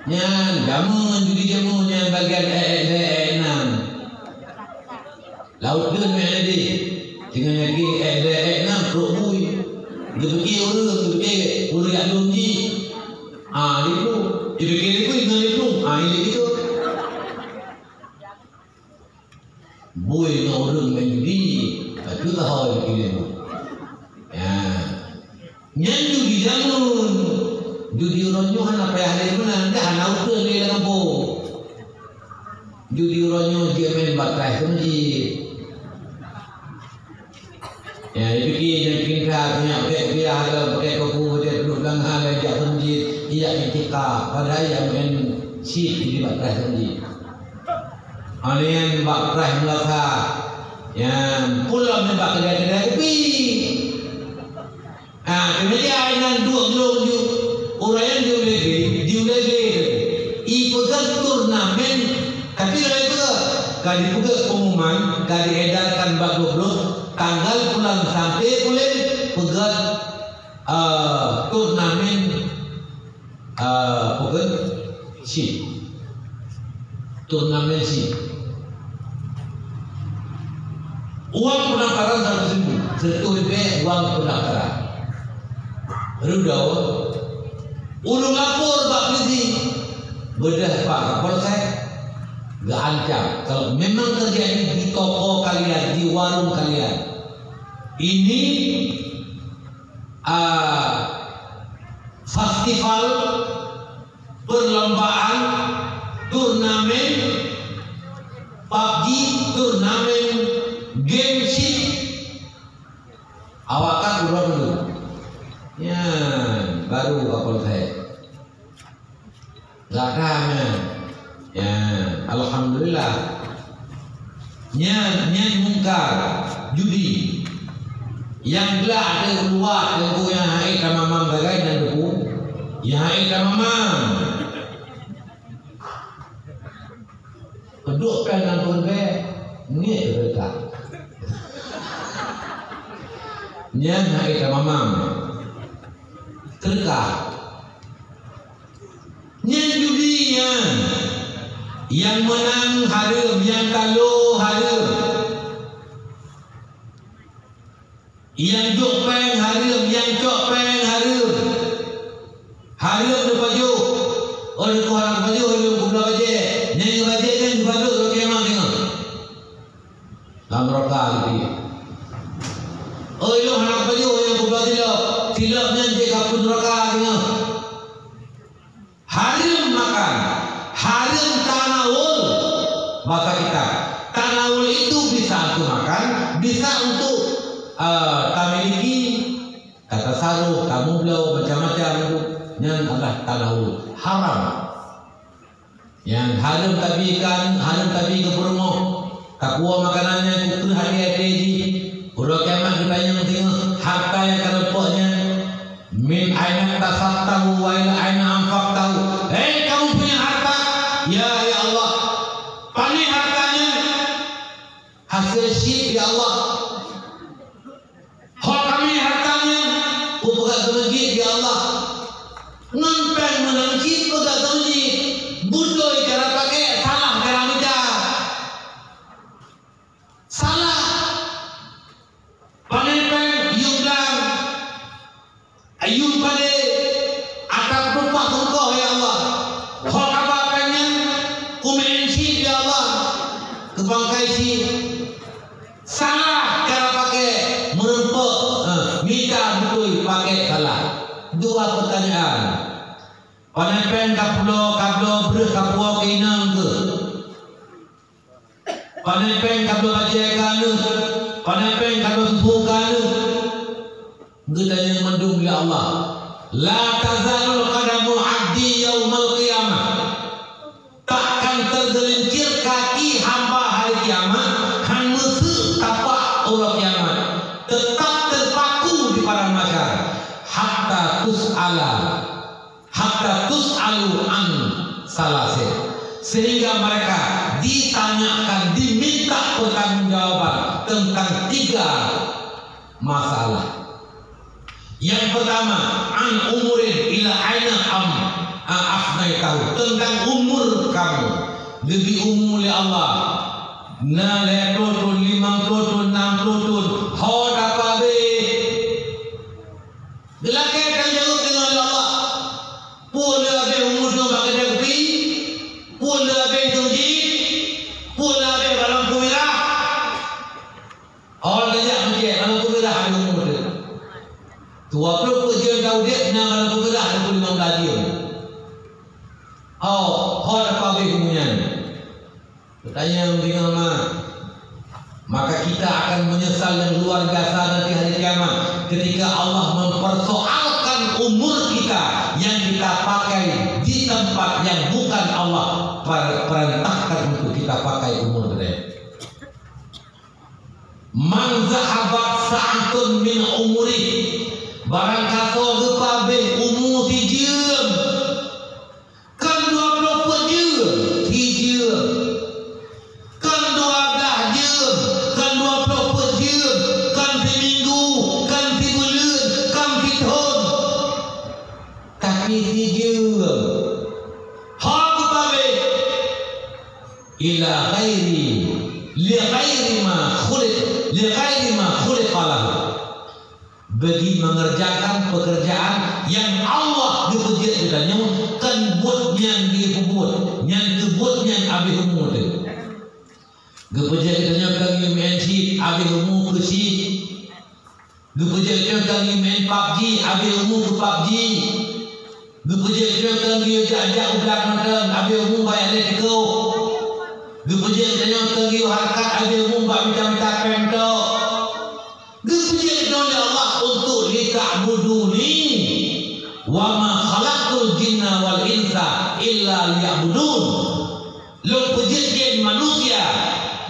Yang judi jamun yang bagian 6. Laut dia macam ni, dengan lagi 6 rokui, dia pergi orang yang lunji, itu, dia pergi itu ini gitu. Boy dengan orang menjudi, itu tak hal kita. Ya, yang judi jamun, judi orangnya apa yang ada mana, dah laut dia ni dalam kampung. Judi orangnya dia main bakai sendiri. Ya, dia fikir yang pintar punya dia ada pakai kuku dia duduk dalam hal yang dia sendiri, tidak etika, padahal yang main ship di bakai sendiri. Alian bakai melaka, yang pulang ni bakai kedai kopi. Kemudian yang dua belum ju, orang yang diulagi, ikutkan turnamen, tapi kalau itu kali juga pengumuman, kali edarkan bak-bak tanggal pulang sampai boleh pegat turnamen pegat si turnamen si uang pendaftaran 100.000 1 uang pendaftaran rudau ulung lapor Pak Polisi bedah Pak Kapolsek gak ancam kalau memang terjadi di toko kalian, di warung kalian, ini festival perlombaan turnamen PUBG, turnamen game ship, awak kan keluar dulu ya baru kapal saya gak ada ya, alhamdulillah. Nyan mungkar judi. Yang belah ada keluar tengku yang hai kamamam bagai dan debu. Yang hai kamamam. Kedukkan ampun be, ni dekat. Nyan hai kamamam. Terdekat. Nyan judinya. Yang menang harum, yang kalah harum. Yang jokpeng harum, yang cokpeng harum. Harum dia baju. Orang tu orang baju, orang kubla baju. Nyanyi baju kan baju tu kemah tengok. Dalam rokah dia. Oh itu anak baju yang kubla silap nyanyi kapun rokah tengok. Harum makan. Harum tanawul bahasa kita. Tanawul itu bisa untuk makan, bisa untuk tamiliki, kata saruh, kamu belau macam-macam itu. Yang adalah tanawul haram. Yang haram tapi ikan, haram tapi kepermo. Kakua makanannya itu hati-hati. Udah kiamat kita yang tengok harta yang kelepoknya. Min aina tasattahu wa ila aina anfaqtahu. Kamu punya harta. Ya Allah, paling hartanya hasil syirk ya Allah. masjid ya Allah. Nempel menangkit pegang masjid. Budoi cara pakai salah cara baca. Salah. Panempel yudang. Ayub pada akan rumah engkau ya Allah. Kau apa pengen kumensi ya Allah. Kebangkai si salah cara pakai merempek minta betul pakai salah. Dua pertanyaan. Panempel kaplo ber kapua keinang ke. Panempel kaplo baca kanu. Panempel kaplo bukan. Gedanya mendung ya Allah. La tazalul qadamu 'abdi yaumal qiyamah. Takkan tergelincir kaki hamba hari kiamat. Han mesuk tapak orang kiamat. Tetap terpaku di padang mahsyar. Hatta tus'alu an salase. Sehingga mereka ditanyakan, diminta pertanggungjawaban tentang 3 masalah. Yang pertama, an umurin ila aina afnaitahu, tentang umur kamu. Lebih umur oleh Allah. Na le totul 5 totul 6 totul. Hod apa be? Gelakai kan jauh dengan Allah. Pun be umur tu bagi dia kopi. Pun be tuji. Pun be dalam kuira. Orang banyak macam dalam kuira ada umur dia. 20 perjalanan kau dia nak dalam bergerak 25 dia. Hot apa kemudian? Pertanyaan dengan maka kita akan menyesal yang luar biasa nanti hari kiamat ketika Allah mempersoalkan umur kita yang kita pakai di tempat yang bukan Allah perintahkan untuk kita pakai umur kita. Man zahabat sa'atun min umri. Barang kata lupa be umur si jam. Kan 20 jam si jam. Kan 12 jam. Kan 20 jam. Kan seminggu. Kan sebulan. Kan setahun. Tapi si jam. Hak lupa be. Ila ghairi. Li ghairi ma khuliq. Li ghairi ma khuliqalahu. Bagi mengerjakan pekerjaan yang Allah dipuji katanya kan buat yang dia buat yang kebuat yang habis umur dia kepuji katanya kan you main sheet habis umur ke sheet kepuji katanya kan you main PUBG habis umur ke PUBG kepuji katanya kan you jajak udak nonton habis umur bayar letiko kepuji katanya kan you harkat habis umur minta pento kepuji katanya Allah untuk lita'buduni wa ma khalaqtul jinna wal insa illa liya'budun. Lu pejit manusia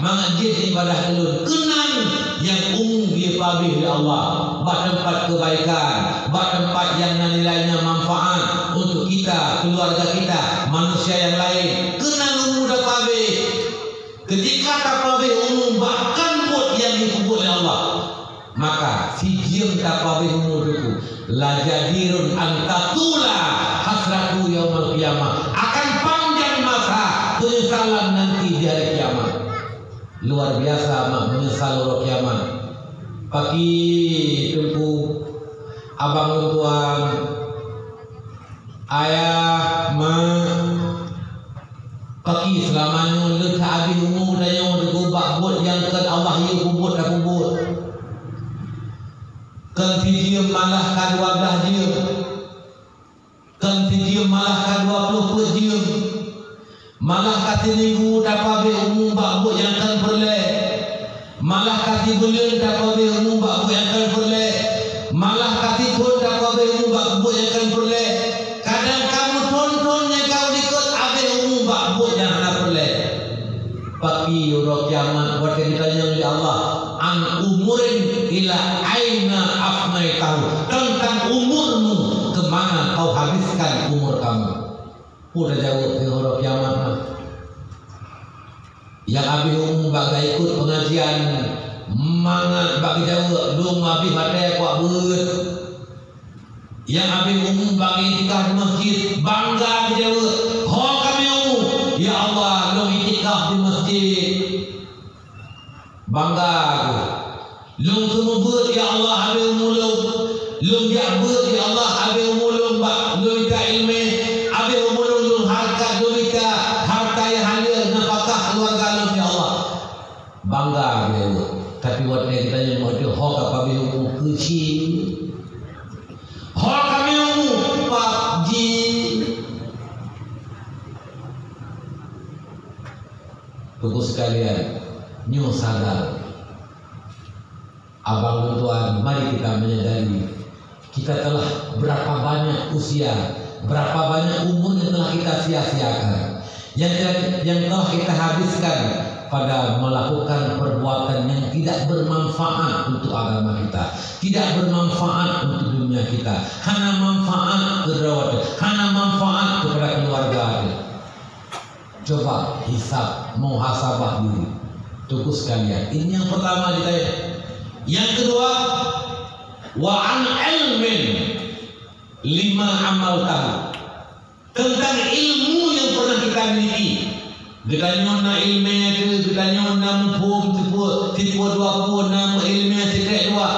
mengajit ibadah telun kenan yang umum dia pabih oleh Allah. Bak tempat kebaikan, bak tempat yang nilainya manfaat untuk kita, keluarga kita, manusia yang lain. Kenan umum dah pabih. Ketika tak pabih umum bahkan buat yang dikubur oleh Allah. Maka si jiem tak pabih umur itu la jadirun antatula hasratu yaumul qiyamah, akan panjang masa penyesalan nanti di hari kiamat. Luar biasa menyesal hari kiamat. Pagi tempu abang tuan ayah pagi selamanya le habis umur dan yang berubah buat yang kan Allah yang kubur dah kubur. Kan dia malahkan wadah dia. Kan dia malahkan 20 dia. Malah kata minggu dapat umum bakbuk yang akan berleh. Malah kata bulan dapat umum bakbuk yang akan berleh. Malah kata pun dapat umum bakbuk yang akan berleh. Kadang kamu tontonnya kau ikut ada umum bakbuk yang akan berleh. Tapi orang kiamat waktu ditanya oleh Allah an umurin ila aina afnaitahu, tentang umurmu kemana kau habiskan umur kamu. Udah jauh ke orang kiamat. Yang habis umur bagai ikut pengajian mangat bagi jauh dong habis mati kuat beut. Yang habis umum bagi itikaf di masjid, bangga dia. Ho kami umum, ya Allah, lo itikaf di masjid. Bangga aku. Lo semua buat ya Allah habis umum lo. Lo dia buat ya Allah habis umum lo. Lo ika ilmu, habis umum lo harta, lo ika harta yang halia nafkah keluarga lo ya Allah. Bangga dia. Tapi waktu kita yang mau ho apa habis umum kecil. Ho kami umum PUBG. Buku sekalian, nyu sadar. Abang tuan, mari kita menyadari kita telah berapa banyak usia, berapa banyak umur yang telah kita sia-siakan, yang telah kita habiskan pada melakukan perbuatan yang tidak bermanfaat untuk agama kita, tidak bermanfaat untuk dunia kita, hanya manfaat kerawat, hanya manfaat kepada keluarga. Coba hisab, muhasabah diri. Tuku sekalian, ini yang pertama ditanya. Yang kedua, wa an ilmin lima amalkan, tentang ilmu yang pernah kita miliki. Kita nyona ilmunya itu, kita nyona mumpung tipu dua pun nama ilmunya tidak dua.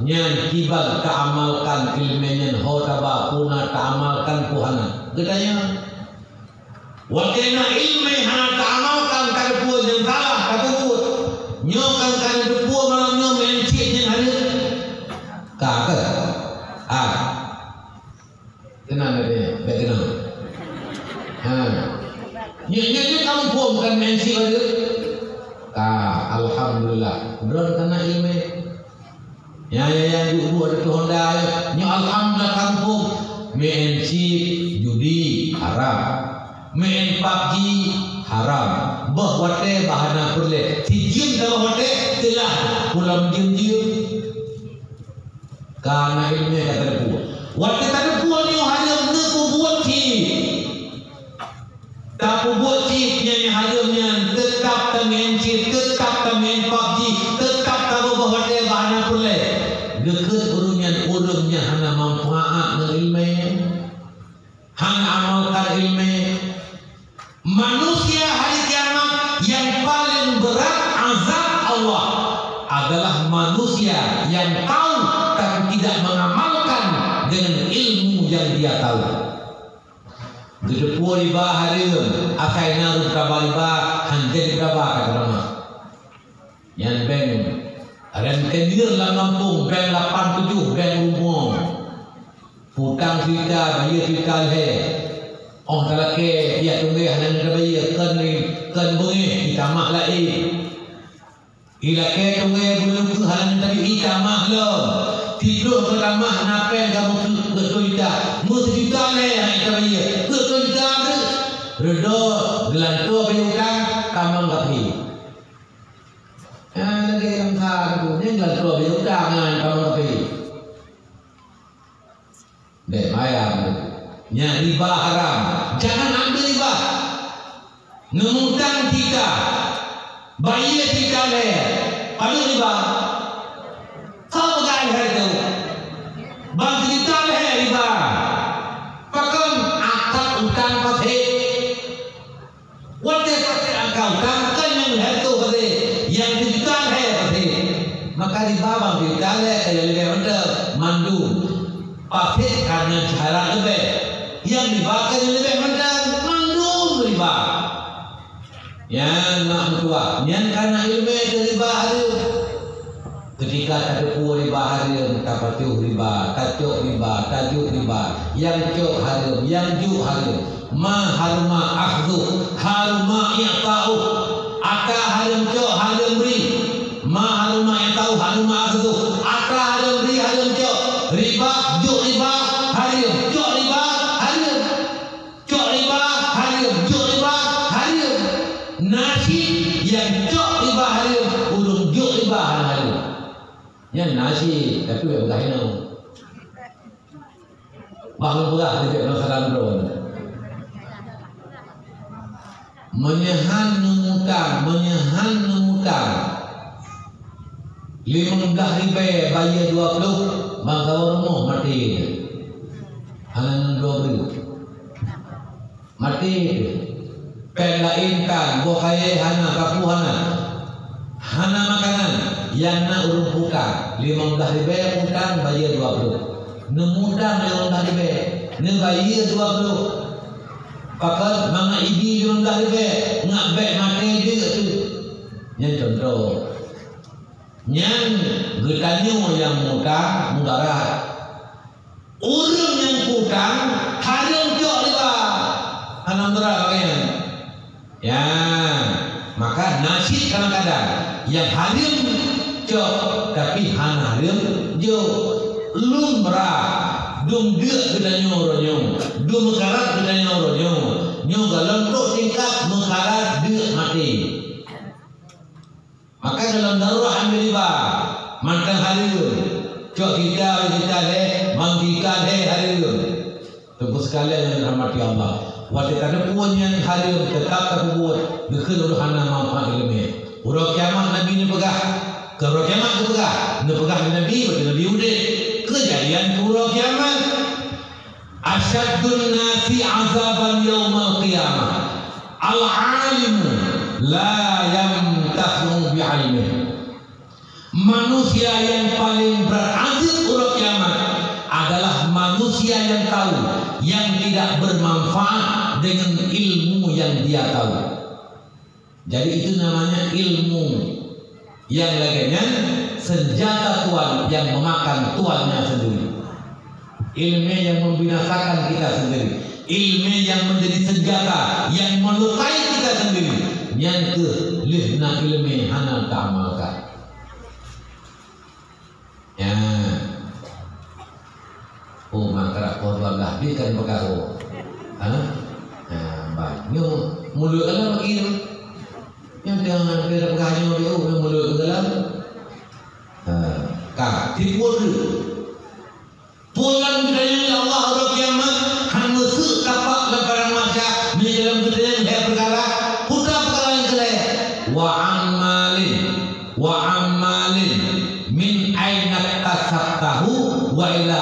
Nyan kibal tak amalkan ilmunya, hotaba puna tak amalkan puhana. Kita nyona. Wakena ilmu hana tak amalkan tak pun yang salah kata pun. Nyokan kan pun malam nyom mencik yang ada. Kakak. Kenapa dia? Kenapa? Ini kamu pun bukan mencik aja. Alhamdulillah. Beron kena ilmu. Ya ibu ada tu Honda. Ni alhamdulillah kamu mencik judi haram. Main PUBG haram. Bahwate bahana perle. Tijim dah bahwate telah pulang diam. Karena ilmu kata pu. Waktu tadi pu ni hanya mengeku buat ti. Tak buat ti yang hanya tetap temen ci, tetap temen PUBG, tetap tahu bahwate bahana perle. Deket urunnya hanya manfaat dengan ilmu. Hanya amalkan ilmu. Manusia hari kiamat yang paling berat azab Allah adalah manusia yang tahu tapi tidak mengamalkan dengan ilmu yang dia tahu. Gedepur riba hari akhirnya rupa riba hanjir riba kata nama. Yang bank rentenir lah kampung bank 87 bank umum. Hutang kita bayar kita le. Oh talake dia tunggu hanya nak bayar kan bunyi kita mak lai. Ilake tunggu belum tu hanya tapi kita mak lo. Tidur beramah napen kamu berjuta. Mesti juta le yang kita bayar. Berjuta tu. Redo gelanto bayar kamu enggak pi. Lagi yang tu ni gelanto bayar dengan kamu enggak pi. Dek mayam. Ya riba haram. Jangan ambil riba. Ngutang kita, bayar kita le. Pada riba. Kau pegang harga. Bang kita le riba. Pakai akad utang pasir. Wajib pasir akad utang kan yang harga pasir. Yang kita le pasir. Maka riba bang kita le kalau lebih rendah mandu. Pasir karena cara lebih. Yang dibakar lebih rendah mandum riba. Yang nak tua, yang karena ilmu riba hari. Ketika ada puan riba hari, kapatuh riba, kacuk riba, tajuk riba, yang cuk hari, yang juk hari. Ma harma akhdhu, harma yaqau. Aka harum cuk harum ri. Ma harma yaqau, harma akhdhu. Aka harum ri harum cuk. Riba juk riba harum, cuk riba nasi yang cok riba harim urung juk riba harim. Yang nasi tapi bukan hina. Bahkan pula tidak masalah drone. Menyehan mengutang 15 ribu bayar 20 maka rumah mati. Hana dua mati pelainkan bohaye hana kapu hana makanan yang nak urung putar 15 ribu putar bayar 20 nemudang 15 ribu ne bayar 20 pakat mama ibi 15 ribu ngak bek mati dia tu yang contoh yang getanyo yang muka menggarah urung yang putar harum jok liba hanam terang kalian ya maka nasib kadang-kadang yang harum jok tapi han harum jo lumrah dum dia getanyo ronyo dum mengkarat getanyo ronyo nyo galon tok tingkat mengkarat dia mati. Maka dalam darurat ambil riba mantan harum cok kita le manggikan harum tunggu sekalian yang dirahmati Allah waktu kada puan yang harum tetap tak buat dekil ulu hana manfaat ilmu urang kiamat Nabi ni pegah ke urang kiamat tu pegah ni pegah Nabi waktu Nabi udah kejadian urang kiamat asyaddun nasi azaban yaumal qiyamah al-alimu la yamtahu bi'ilmih. Manusia yang paling berazab urang kiamat adalah manusia yang tahu yang tidak bermanfaat dengan ilmu yang dia tahu. Jadi itu namanya ilmu yang lainnya senjata tuan yang memakan tuannya sendiri. Ilmu yang membinasakan kita sendiri. Ilmu yang menjadi senjata yang melukai kita sendiri. Yang ke lihna ilmi hana ta'amalkan. Ya. Oh maka korban dah dia kan perkara. Baik. Nyo mulut dalam begitu. Yang jangan kira perkara dia mulut dalam. Tipu dia. Pulang budaya Allah orang kiamat han mesuk tapak lebaran masa ni dalam budaya dia perkara putra perkara yang kelai wa amalin min aina kasabtahu wa ila